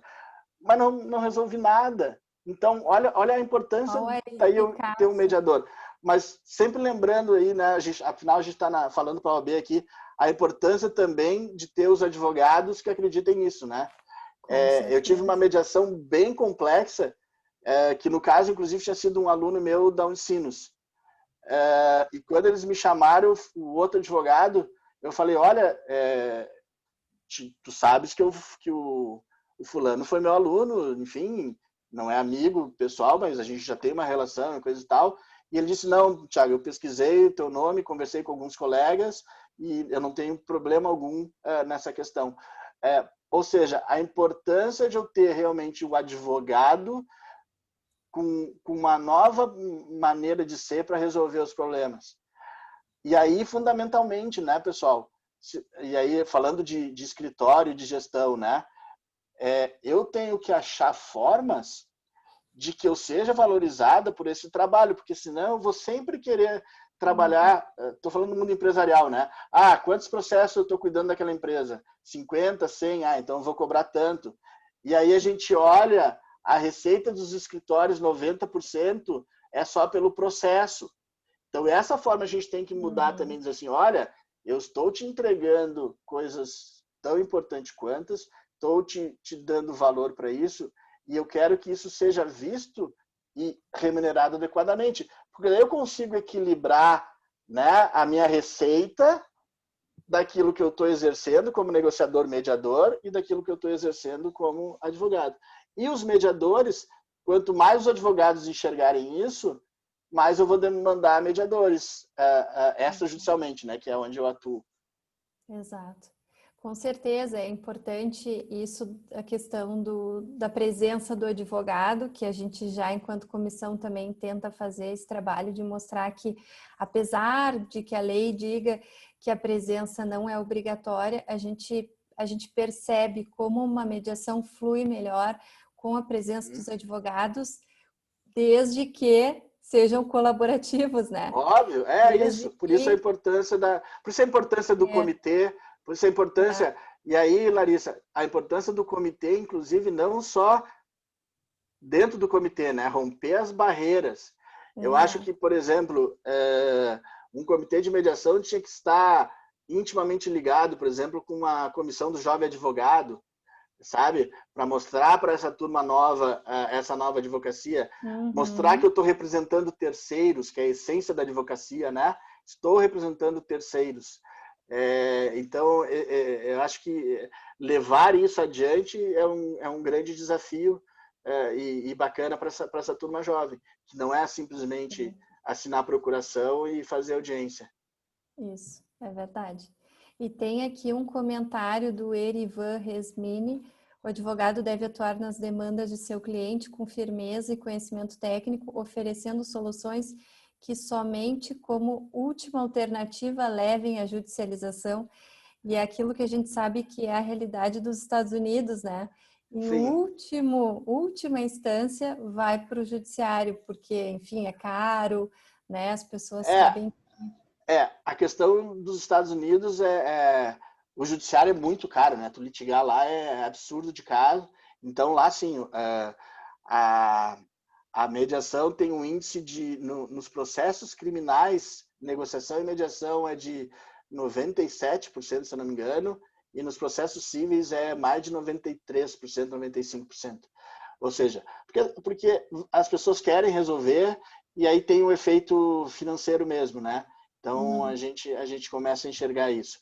mas não resolvi nada. Então, olha a importância daí eu ter um mediador. Mas sempre lembrando aí, né, afinal a gente está falando para a OAB aqui, a importância também de ter os advogados que acreditem nisso, né? Eu tive uma mediação bem complexa, que no caso, inclusive, tinha sido um aluno meu da Unicinos. E quando eles me chamaram, o outro advogado, eu falei, olha, tu sabes que o fulano foi meu aluno, enfim, não é amigo pessoal, mas a gente já tem uma relação e coisa e tal. E ele disse, não, Thiago, eu pesquisei o teu nome, conversei com alguns colegas e eu não tenho problema algum nessa questão. Ou seja, a importância de eu ter realmente o advogado com uma nova maneira de ser para resolver os problemas. E aí, fundamentalmente, né, pessoal? E aí, falando de escritório, de gestão, né? Eu tenho que achar formas de que eu seja valorizada por esse trabalho, porque senão eu vou sempre querer trabalhar, estou falando do mundo empresarial, né? Quantos processos eu estou cuidando daquela empresa? 50, 100? Então eu vou cobrar tanto. E aí a gente olha a receita dos escritórios, 90% é só pelo processo. Então, essa forma a gente tem que mudar também, dizer assim, olha, eu estou te entregando coisas tão importantes quantas, estou te dando valor para isso, e eu quero que isso seja visto e remunerado adequadamente. Porque daí eu consigo equilibrar, né, a minha receita daquilo que eu estou exercendo como negociador mediador e daquilo que eu estou exercendo como advogado. E os mediadores, quanto mais os advogados enxergarem isso, mais eu vou demandar mediadores extrajudicialmente, né, que é onde eu atuo.
Exato. Com certeza é importante isso, a questão da presença do advogado, que a gente já, enquanto comissão, também tenta fazer esse trabalho de mostrar que, apesar de que a lei diga que a presença não é obrigatória, a gente percebe como uma mediação flui melhor com a presença dos advogados, desde que sejam colaborativos, né?
Óbvio, isso. Por isso a importância do comitê, por isso a importância. E aí, Larissa, a importância do comitê, inclusive, não só dentro do comitê, né? Romper as barreiras. Eu acho que, por exemplo, um comitê de mediação tinha que estar intimamente ligado, por exemplo, com a comissão do jovem advogado, sabe? Para mostrar para essa turma nova, essa nova advocacia, mostrar que eu estou representando terceiros, que é a essência da advocacia, né? Estou representando terceiros. Então, eu acho que levar isso adiante é um grande desafio e bacana para essa turma jovem, que não é simplesmente assinar a procuração e fazer audiência.
Isso, é verdade. E tem aqui um comentário do Erivan Resmini: o advogado deve atuar nas demandas de seu cliente com firmeza e conhecimento técnico, oferecendo soluções que somente como última alternativa levem à judicialização. E é aquilo que a gente sabe que é a realidade dos Estados Unidos, né? Em última instância, vai para o judiciário, porque, enfim, é caro, né? As pessoas sabem.
A questão dos Estados Unidos o judiciário é muito caro, né? Tu litigar lá é absurdo de caro. Então, lá, sim, a mediação tem um índice nos processos criminais, negociação e mediação é de 97%, se eu não me engano, e nos processos cíveis é mais de 93%, 95%. Ou seja, porque as pessoas querem resolver e aí tem um efeito financeiro mesmo, né? Então, a gente começa a enxergar isso.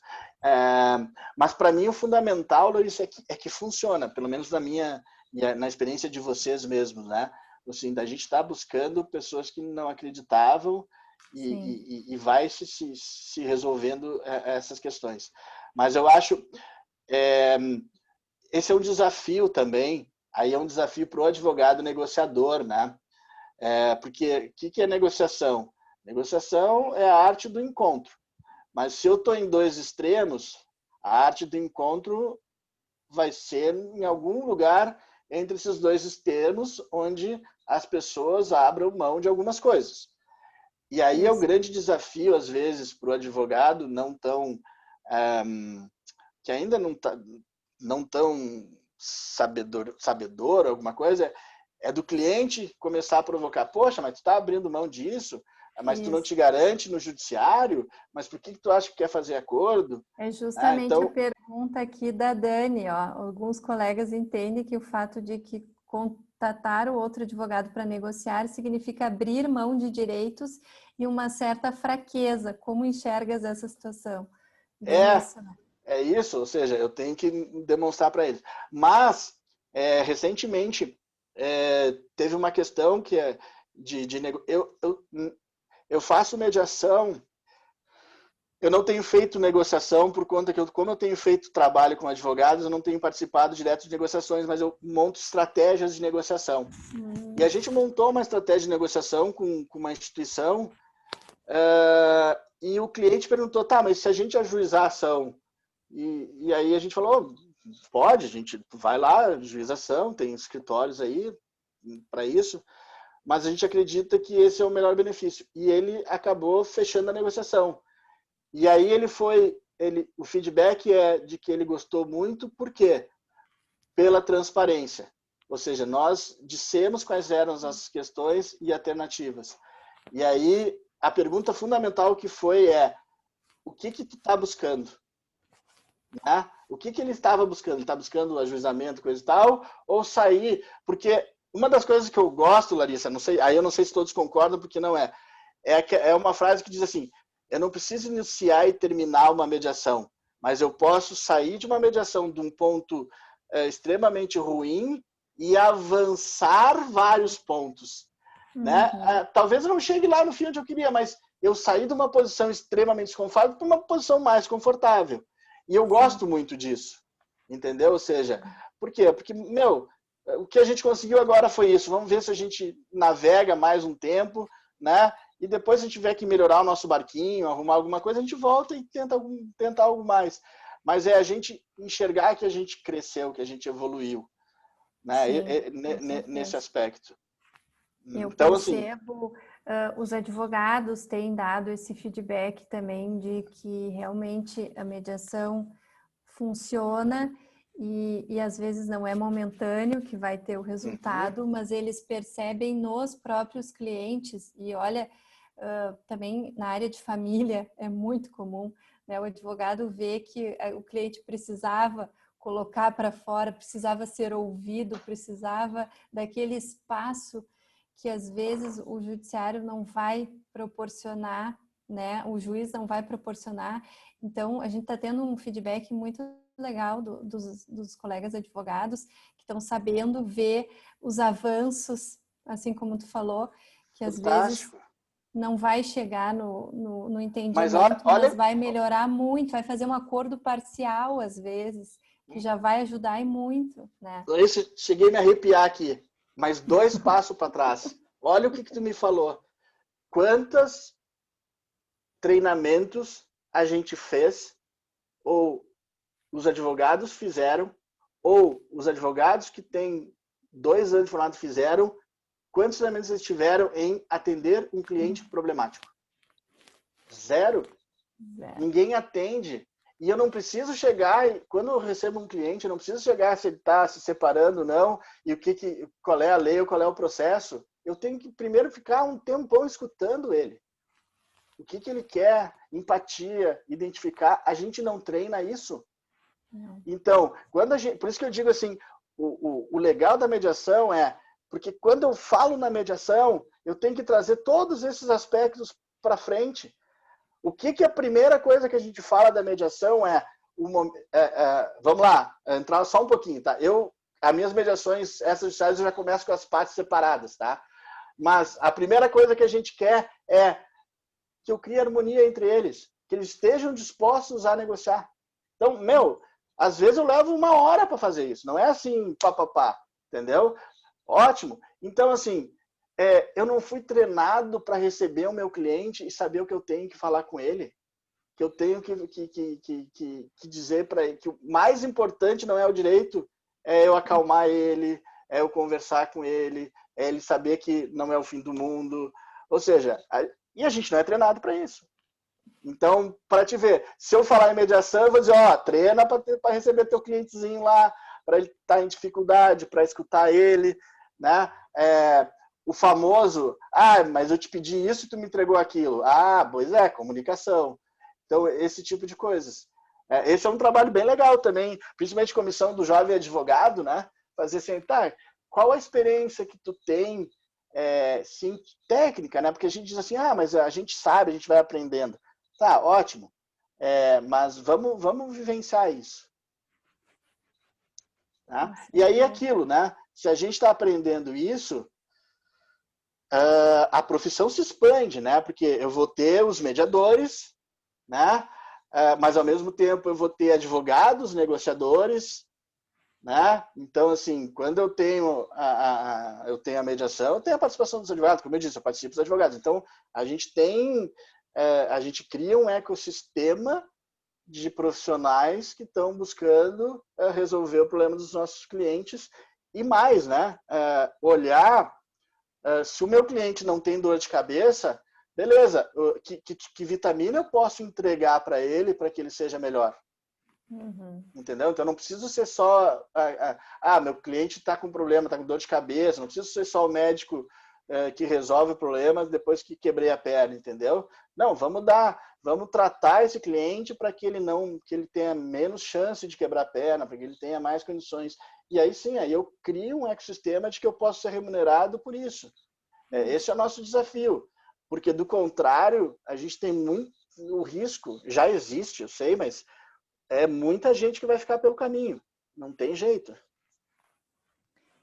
Mas, para mim, o fundamental, Larissa, é que funciona, pelo menos na experiência de vocês mesmos, né? Assim, da gente está buscando pessoas que não acreditavam e vai se resolvendo essas questões. Mas eu acho esse é um desafio também, aí é um desafio para o advogado negociador, né? Porque o que é negociação? Negociação é a arte do encontro. Mas se eu estou em dois extremos, a arte do encontro vai ser em algum lugar entre esses dois extremos, onde as pessoas abram mão de algumas coisas. E aí é o grande desafio, às vezes, para o advogado que ainda não tão sabedor, alguma coisa, é do cliente começar a provocar. Poxa, mas tu está abrindo mão disso, mas tu não te garante no judiciário, mas por que tu acha que quer fazer acordo?
É justamente a pergunta aqui da Dani. Alguns colegas entendem que o fato de que contatar o outro advogado para negociar significa abrir mão de direitos e uma certa fraqueza. Como enxergas essa situação?
É isso, ou seja, eu tenho que demonstrar para eles. Mas, recentemente, teve uma questão que é eu faço mediação Eu não tenho feito negociação por conta que, como eu tenho feito trabalho com advogados, eu não tenho participado direto de negociações, mas eu monto estratégias de negociação. E a gente montou uma estratégia de negociação com uma instituição e o cliente perguntou, tá, mas se a gente ajuizar a ação? E aí a gente falou, pode, a gente vai lá, ajuização, tem escritórios aí para isso, mas a gente acredita que esse é o melhor benefício. E ele acabou fechando a negociação. E aí o feedback é de que ele gostou muito, por quê? Pela transparência. Ou seja, nós dissemos quais eram as questões e alternativas. E aí a pergunta fundamental que foi o que tu está buscando? Né? O que ele estava buscando? Ele está buscando ajuizamento, coisa e tal, ou sair? Porque uma das coisas que eu gosto, Larissa, não sei, aí eu não sei se todos concordam, porque não é uma frase que diz assim, eu não preciso iniciar e terminar uma mediação, mas eu posso sair de uma mediação de um ponto extremamente ruim e avançar vários pontos. Né? Talvez eu não chegue lá no fim onde eu queria, mas eu saí de uma posição extremamente desconfortável para uma posição mais confortável. E eu gosto muito disso, entendeu? Ou seja, por quê? Porque, o que a gente conseguiu agora foi isso. Vamos ver se a gente navega mais um tempo, né? E depois, se a gente tiver que melhorar o nosso barquinho, arrumar alguma coisa, a gente volta e tenta algo mais. Mas é a gente enxergar que a gente cresceu, que a gente evoluiu, né? Nesse aspecto.
Eu percebo, os advogados têm dado esse feedback também de que realmente a mediação funciona e às vezes não é momentâneo que vai ter o resultado, mas eles percebem nos próprios clientes e olha, também na área de família é muito comum, né? O advogado vê que o cliente precisava colocar para fora, precisava ser ouvido, precisava daquele espaço que às vezes o judiciário não vai proporcionar, né? O juiz não vai proporcionar. Então, a gente está tendo um feedback muito legal dos colegas advogados que estão sabendo ver os avanços, assim como tu falou, que às vezes não vai chegar no entendimento, mas vai melhorar muito, vai fazer um acordo parcial às vezes, que já vai ajudar e muito, né?
Cheguei a me arrepiar aqui. Mas 2 passos para trás. Olha o que tu me falou. Quantos treinamentos a gente fez, ou os advogados fizeram, ou os advogados que têm 2 anos de formado fizeram, quantos treinamentos eles tiveram em atender um cliente problemático? 0. Ninguém atende. E eu não preciso chegar, quando eu recebo um cliente, eu não preciso chegar se ele está se separando ou não, e qual é a lei ou qual é o processo. Eu tenho que primeiro ficar um tempão escutando ele. O que ele quer, empatia, identificar. A gente não treina isso. Então, por isso que eu digo assim, o legal da mediação porque quando eu falo na mediação, eu tenho que trazer todos esses aspectos para frente. O que a primeira coisa que a gente fala da mediação vamos lá, entrar só um pouquinho, tá? As minhas mediações, essas judiciais, eu já começo com as partes separadas, tá? Mas a primeira coisa que a gente quer é que eu crie harmonia entre eles, que eles estejam dispostos a negociar. Então, às vezes eu levo 1 hora para fazer isso, não é assim, pá, entendeu? Ótimo. Então, assim, eu não fui treinado para receber o meu cliente e saber o que eu tenho que falar com ele, que eu tenho que dizer para ele que o mais importante não é o direito, é eu acalmar ele, é eu conversar com ele, é ele saber que não é o fim do mundo. Ou seja, e a gente não é treinado para isso. Então, para te ver, se eu falar em mediação, eu vou dizer, treina para receber teu clientezinho lá, para ele estar em dificuldade, para escutar ele, né? O famoso, mas eu te pedi isso e tu me entregou aquilo. Pois é, comunicação. Então, esse tipo de coisas. Esse é um trabalho bem legal também, principalmente comissão do jovem advogado, né? Fazer assim, qual a experiência que tu tem, sim, técnica, né? Porque a gente diz assim, mas a gente sabe, a gente vai aprendendo. Tá, ótimo. Mas vamos vivenciar isso. Tá? E aí aquilo, né? Se a gente está aprendendo isso, a profissão se expande, né? Porque eu vou ter os mediadores, né? Mas, ao mesmo tempo, eu vou ter advogados, negociadores, né? Então, assim, quando eu tenho a mediação, eu tenho a participação dos advogados. Como eu disse, eu participo dos advogados. Então, a gente cria um ecossistema de profissionais que estão buscando resolver o problema dos nossos clientes e mais, né? Olhar se o meu cliente não tem dor de cabeça, beleza, que vitamina eu posso entregar para ele para que ele seja melhor?
Uhum.
Entendeu? Então, não preciso ser só... meu cliente está com problema, está com dor de cabeça, não preciso ser só o médico que resolve o problema depois que quebrei a perna, entendeu? Não, vamos tratar esse cliente para que ele tenha menos chance de quebrar a perna, para que ele tenha mais condições. E aí sim, aí eu crio um ecossistema de que eu posso ser remunerado por isso. Esse é o nosso desafio, porque do contrário, a gente tem muito o risco, já existe, eu sei, mas é muita gente que vai ficar pelo caminho, não tem jeito.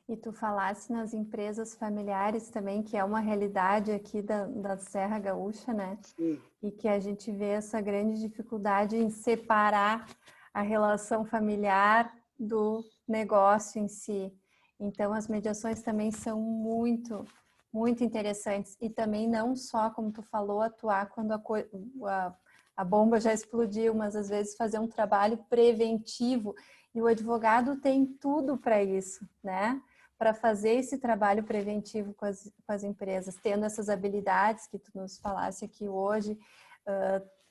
E tu falasse nas empresas familiares também, que é uma realidade aqui da Serra Gaúcha, né?
Sim.
E que a gente vê essa grande dificuldade em separar a relação familiar do negócio em si. Então, as mediações também são muito, muito interessantes. E também não só, como tu falou, atuar quando a bomba já explodiu, mas às vezes fazer um trabalho preventivo. E o advogado tem tudo para isso, né? Para fazer esse trabalho preventivo com as empresas, tendo essas habilidades que tu nos falasse aqui hoje,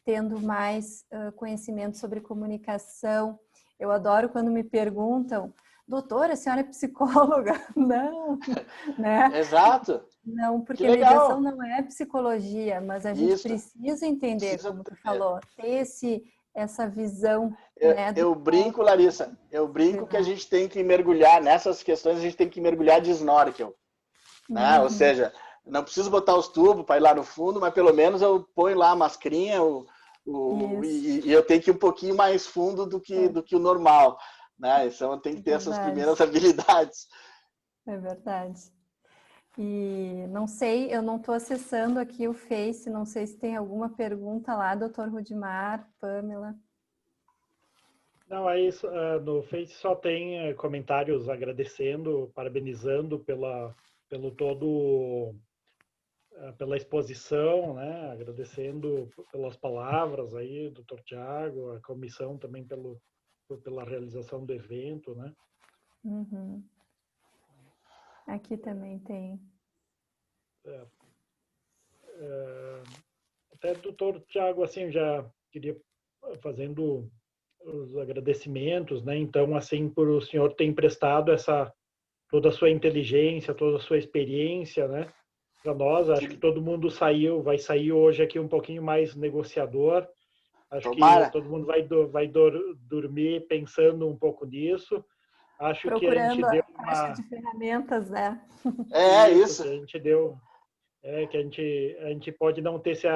tendo mais conhecimento sobre comunicação. Eu adoro quando me perguntam, doutora, a senhora é psicóloga? Não, né?
Exato.
Não, porque mediação não é psicologia, mas a gente precisa entender, como tu falou, ter essa visão.
Eu brinco, Larissa, que a gente tem que mergulhar nessas questões, a gente tem que mergulhar de snorkel, né? Ou seja, não preciso botar os tubos para ir lá no fundo, mas pelo menos eu ponho lá a mascarinha e eu tenho que ir um pouquinho mais fundo do que o normal, né? Então eu tenho que ter essas primeiras habilidades.
É verdade. E não sei, eu não estou acessando aqui o Face, não sei se tem alguma pergunta lá, doutor Rudimar, Pamela.
Não, é isso. No Face só tem comentários agradecendo, parabenizando pela pela exposição, né? Agradecendo pelas palavras aí, doutor Tiago, a comissão também pela realização do evento, né?
Uhum. Aqui também tem.
Até, doutor Tiago, assim, já queria fazendo os agradecimentos, né? Então, assim, por o senhor ter emprestado toda a sua inteligência, toda a sua experiência, né? Para nós, acho que todo mundo vai sair hoje aqui um pouquinho mais negociador. Acho que todo mundo vai dormir pensando um pouco nisso. Acho que a gente deu
uma caixa de ferramentas, né?
Isso.
Que a gente deu, que a gente pode não ter se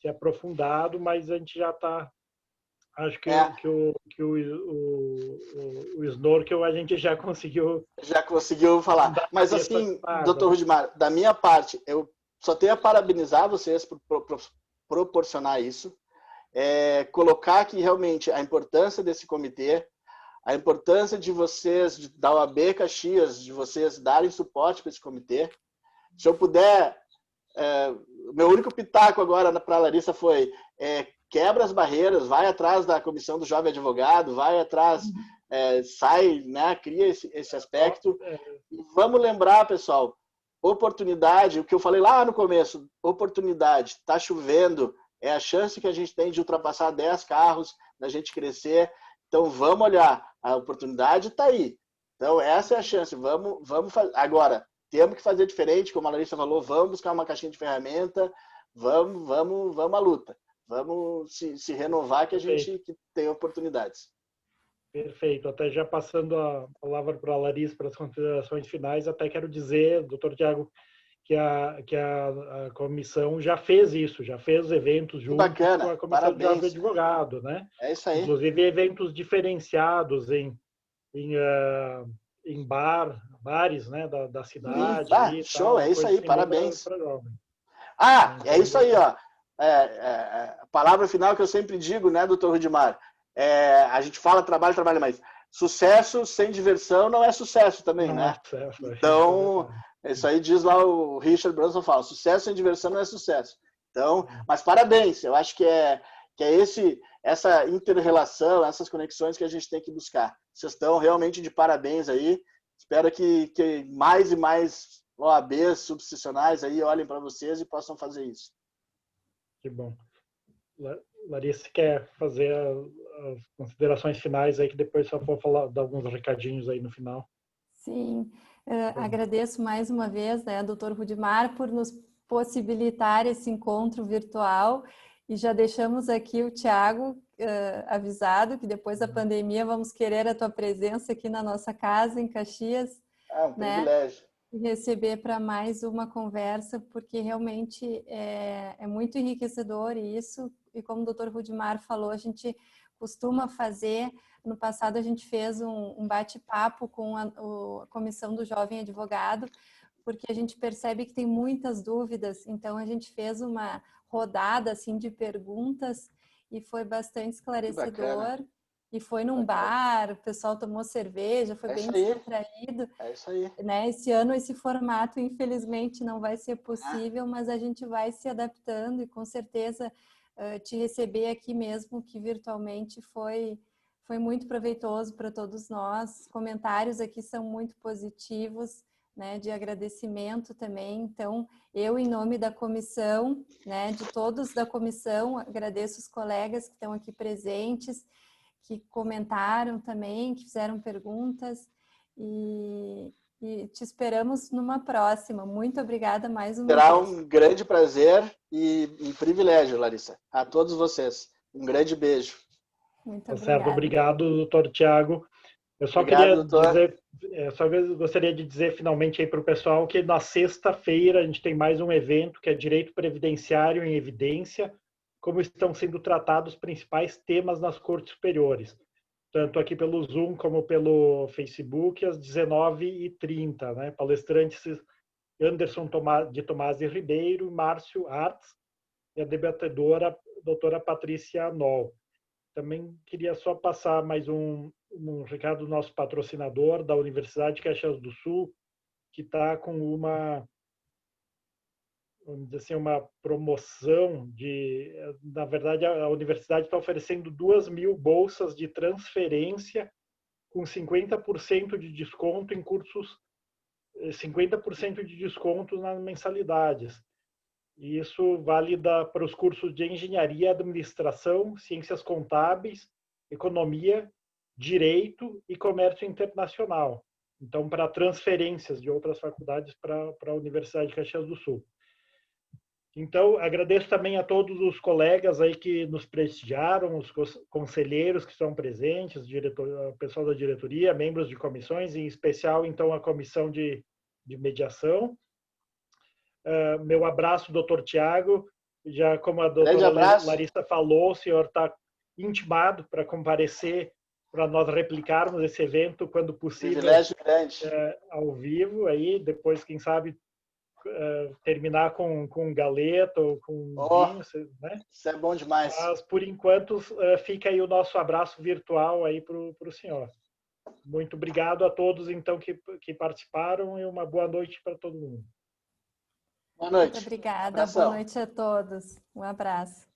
aprofundado, mas a gente já está. Acho que o snorkel a gente já conseguiu.
Já conseguiu falar. Mas assim, doutor Rudimar, da minha parte, eu só tenho a parabenizar vocês por proporcionar isso, colocar aqui realmente a importância desse comitê, a importância de vocês, da OAB Caxias, de vocês darem suporte para esse comitê. Se eu puder, meu único pitaco agora para a Larissa foi quebra as barreiras, vai atrás da comissão do jovem advogado, vai atrás, sai, né, cria esse aspecto. E vamos lembrar, pessoal, oportunidade, o que eu falei lá no começo, oportunidade, está chovendo, é a chance que a gente tem de ultrapassar 10 carros, da gente crescer. Então, vamos olhar, a oportunidade está aí. Então, essa é a chance, vamos fazer. Agora, temos que fazer diferente, como a Larissa falou, vamos buscar uma caixinha de ferramenta, vamos à luta. Vamos se renovar que a gente tem oportunidades.
Perfeito. Até já passando a palavra para a Larissa para as considerações finais, até quero dizer, doutor Tiago, que a comissão já fez isso, já fez eventos junto com a comissão de jovem advogado, né?
É isso aí.
Inclusive eventos diferenciados em bares, né, da cidade.
Show, é isso aí, parabéns.
Pra jovem.
É isso aí, ó. a palavra final que eu sempre digo, né, doutor Rudimar? A gente fala trabalho, mas sucesso sem diversão não é sucesso também,
não
né?
Sucesso,
então, isso aí diz lá o Richard Branson, fala, sucesso sem diversão não é sucesso. Então, mas parabéns, eu acho que é essa inter-relação, essas conexões que a gente tem que buscar. Vocês estão realmente de parabéns aí. Espero que mais e mais OABs substitucionais aí olhem para vocês e possam fazer isso.
Que bom. Larissa quer fazer as considerações finais aí, que depois só vou falar, dar alguns recadinhos aí no final.
Sim, agradeço mais uma vez, né, doutor Rudimar, por nos possibilitar esse encontro virtual, e já deixamos aqui o Thiago avisado que depois da pandemia vamos querer a tua presença aqui na nossa casa, em Caxias.
Um privilégio.
E receber para mais uma conversa, porque realmente é muito enriquecedor isso, e como o doutor Rudimar falou, a gente costuma fazer, no passado a gente fez um bate-papo com a Comissão do Jovem Advogado, porque a gente percebe que tem muitas dúvidas, então a gente fez uma rodada assim, de perguntas e foi bastante esclarecedor. E foi num bar, o pessoal tomou cerveja, foi bem descontraído.
É isso aí.
Né? Esse ano esse formato, infelizmente, não vai ser possível, mas a gente vai se adaptando e com certeza te receber aqui mesmo, que virtualmente foi muito proveitoso para todos nós. Os comentários aqui são muito positivos, né, de agradecimento também. Então, eu, em nome da comissão, né, de todos da comissão, agradeço os colegas que estão aqui presentes, que comentaram também, que fizeram perguntas, e te esperamos numa próxima. Muito obrigada mais uma vez.
Será um grande prazer e privilégio, Larissa. A todos vocês. Um grande beijo.
Muito obrigada.
Certo, obrigado, doutor Tiago. Eu só gostaria de dizer finalmente aí para o pessoal que na sexta-feira a gente tem mais um evento que é Direito Previdenciário em Evidência, como estão sendo tratados os principais temas nas cortes superiores, tanto aqui pelo Zoom como pelo Facebook, às 19h30, né? Palestrantes Anderson de Tomás e Ribeiro, Márcio Arts e a debatedora doutora Patrícia Noll. Também queria só passar mais um recado do nosso patrocinador, da Universidade de Caxias do Sul, que está com vamos dizer assim, uma promoção na verdade, a universidade está oferecendo 2.000 bolsas de transferência com 50% de desconto em cursos, 50% de desconto nas mensalidades. E isso vale para os cursos de engenharia, administração, ciências contábeis, economia, direito e comércio internacional. Então, para transferências de outras faculdades para a Universidade de Caxias do Sul. Então, agradeço também a todos os colegas aí que nos prestigiaram, os conselheiros que estão presentes, o pessoal da diretoria, membros de comissões, em especial, então, a comissão de mediação. Meu abraço, doutor Tiago. Já como a doutora Larissa falou, o senhor está intimado para comparecer, para nós replicarmos esse evento, quando possível, ao vivo, aí, depois, quem sabe, terminar com um galeto ou com vinho, né?
Isso é bom demais.
Mas, por enquanto, fica aí o nosso abraço virtual aí para o senhor. Muito obrigado a todos, então, que participaram, e uma boa noite para todo mundo.
Boa noite.
Muito obrigada. Boa noite a todos. Um abraço.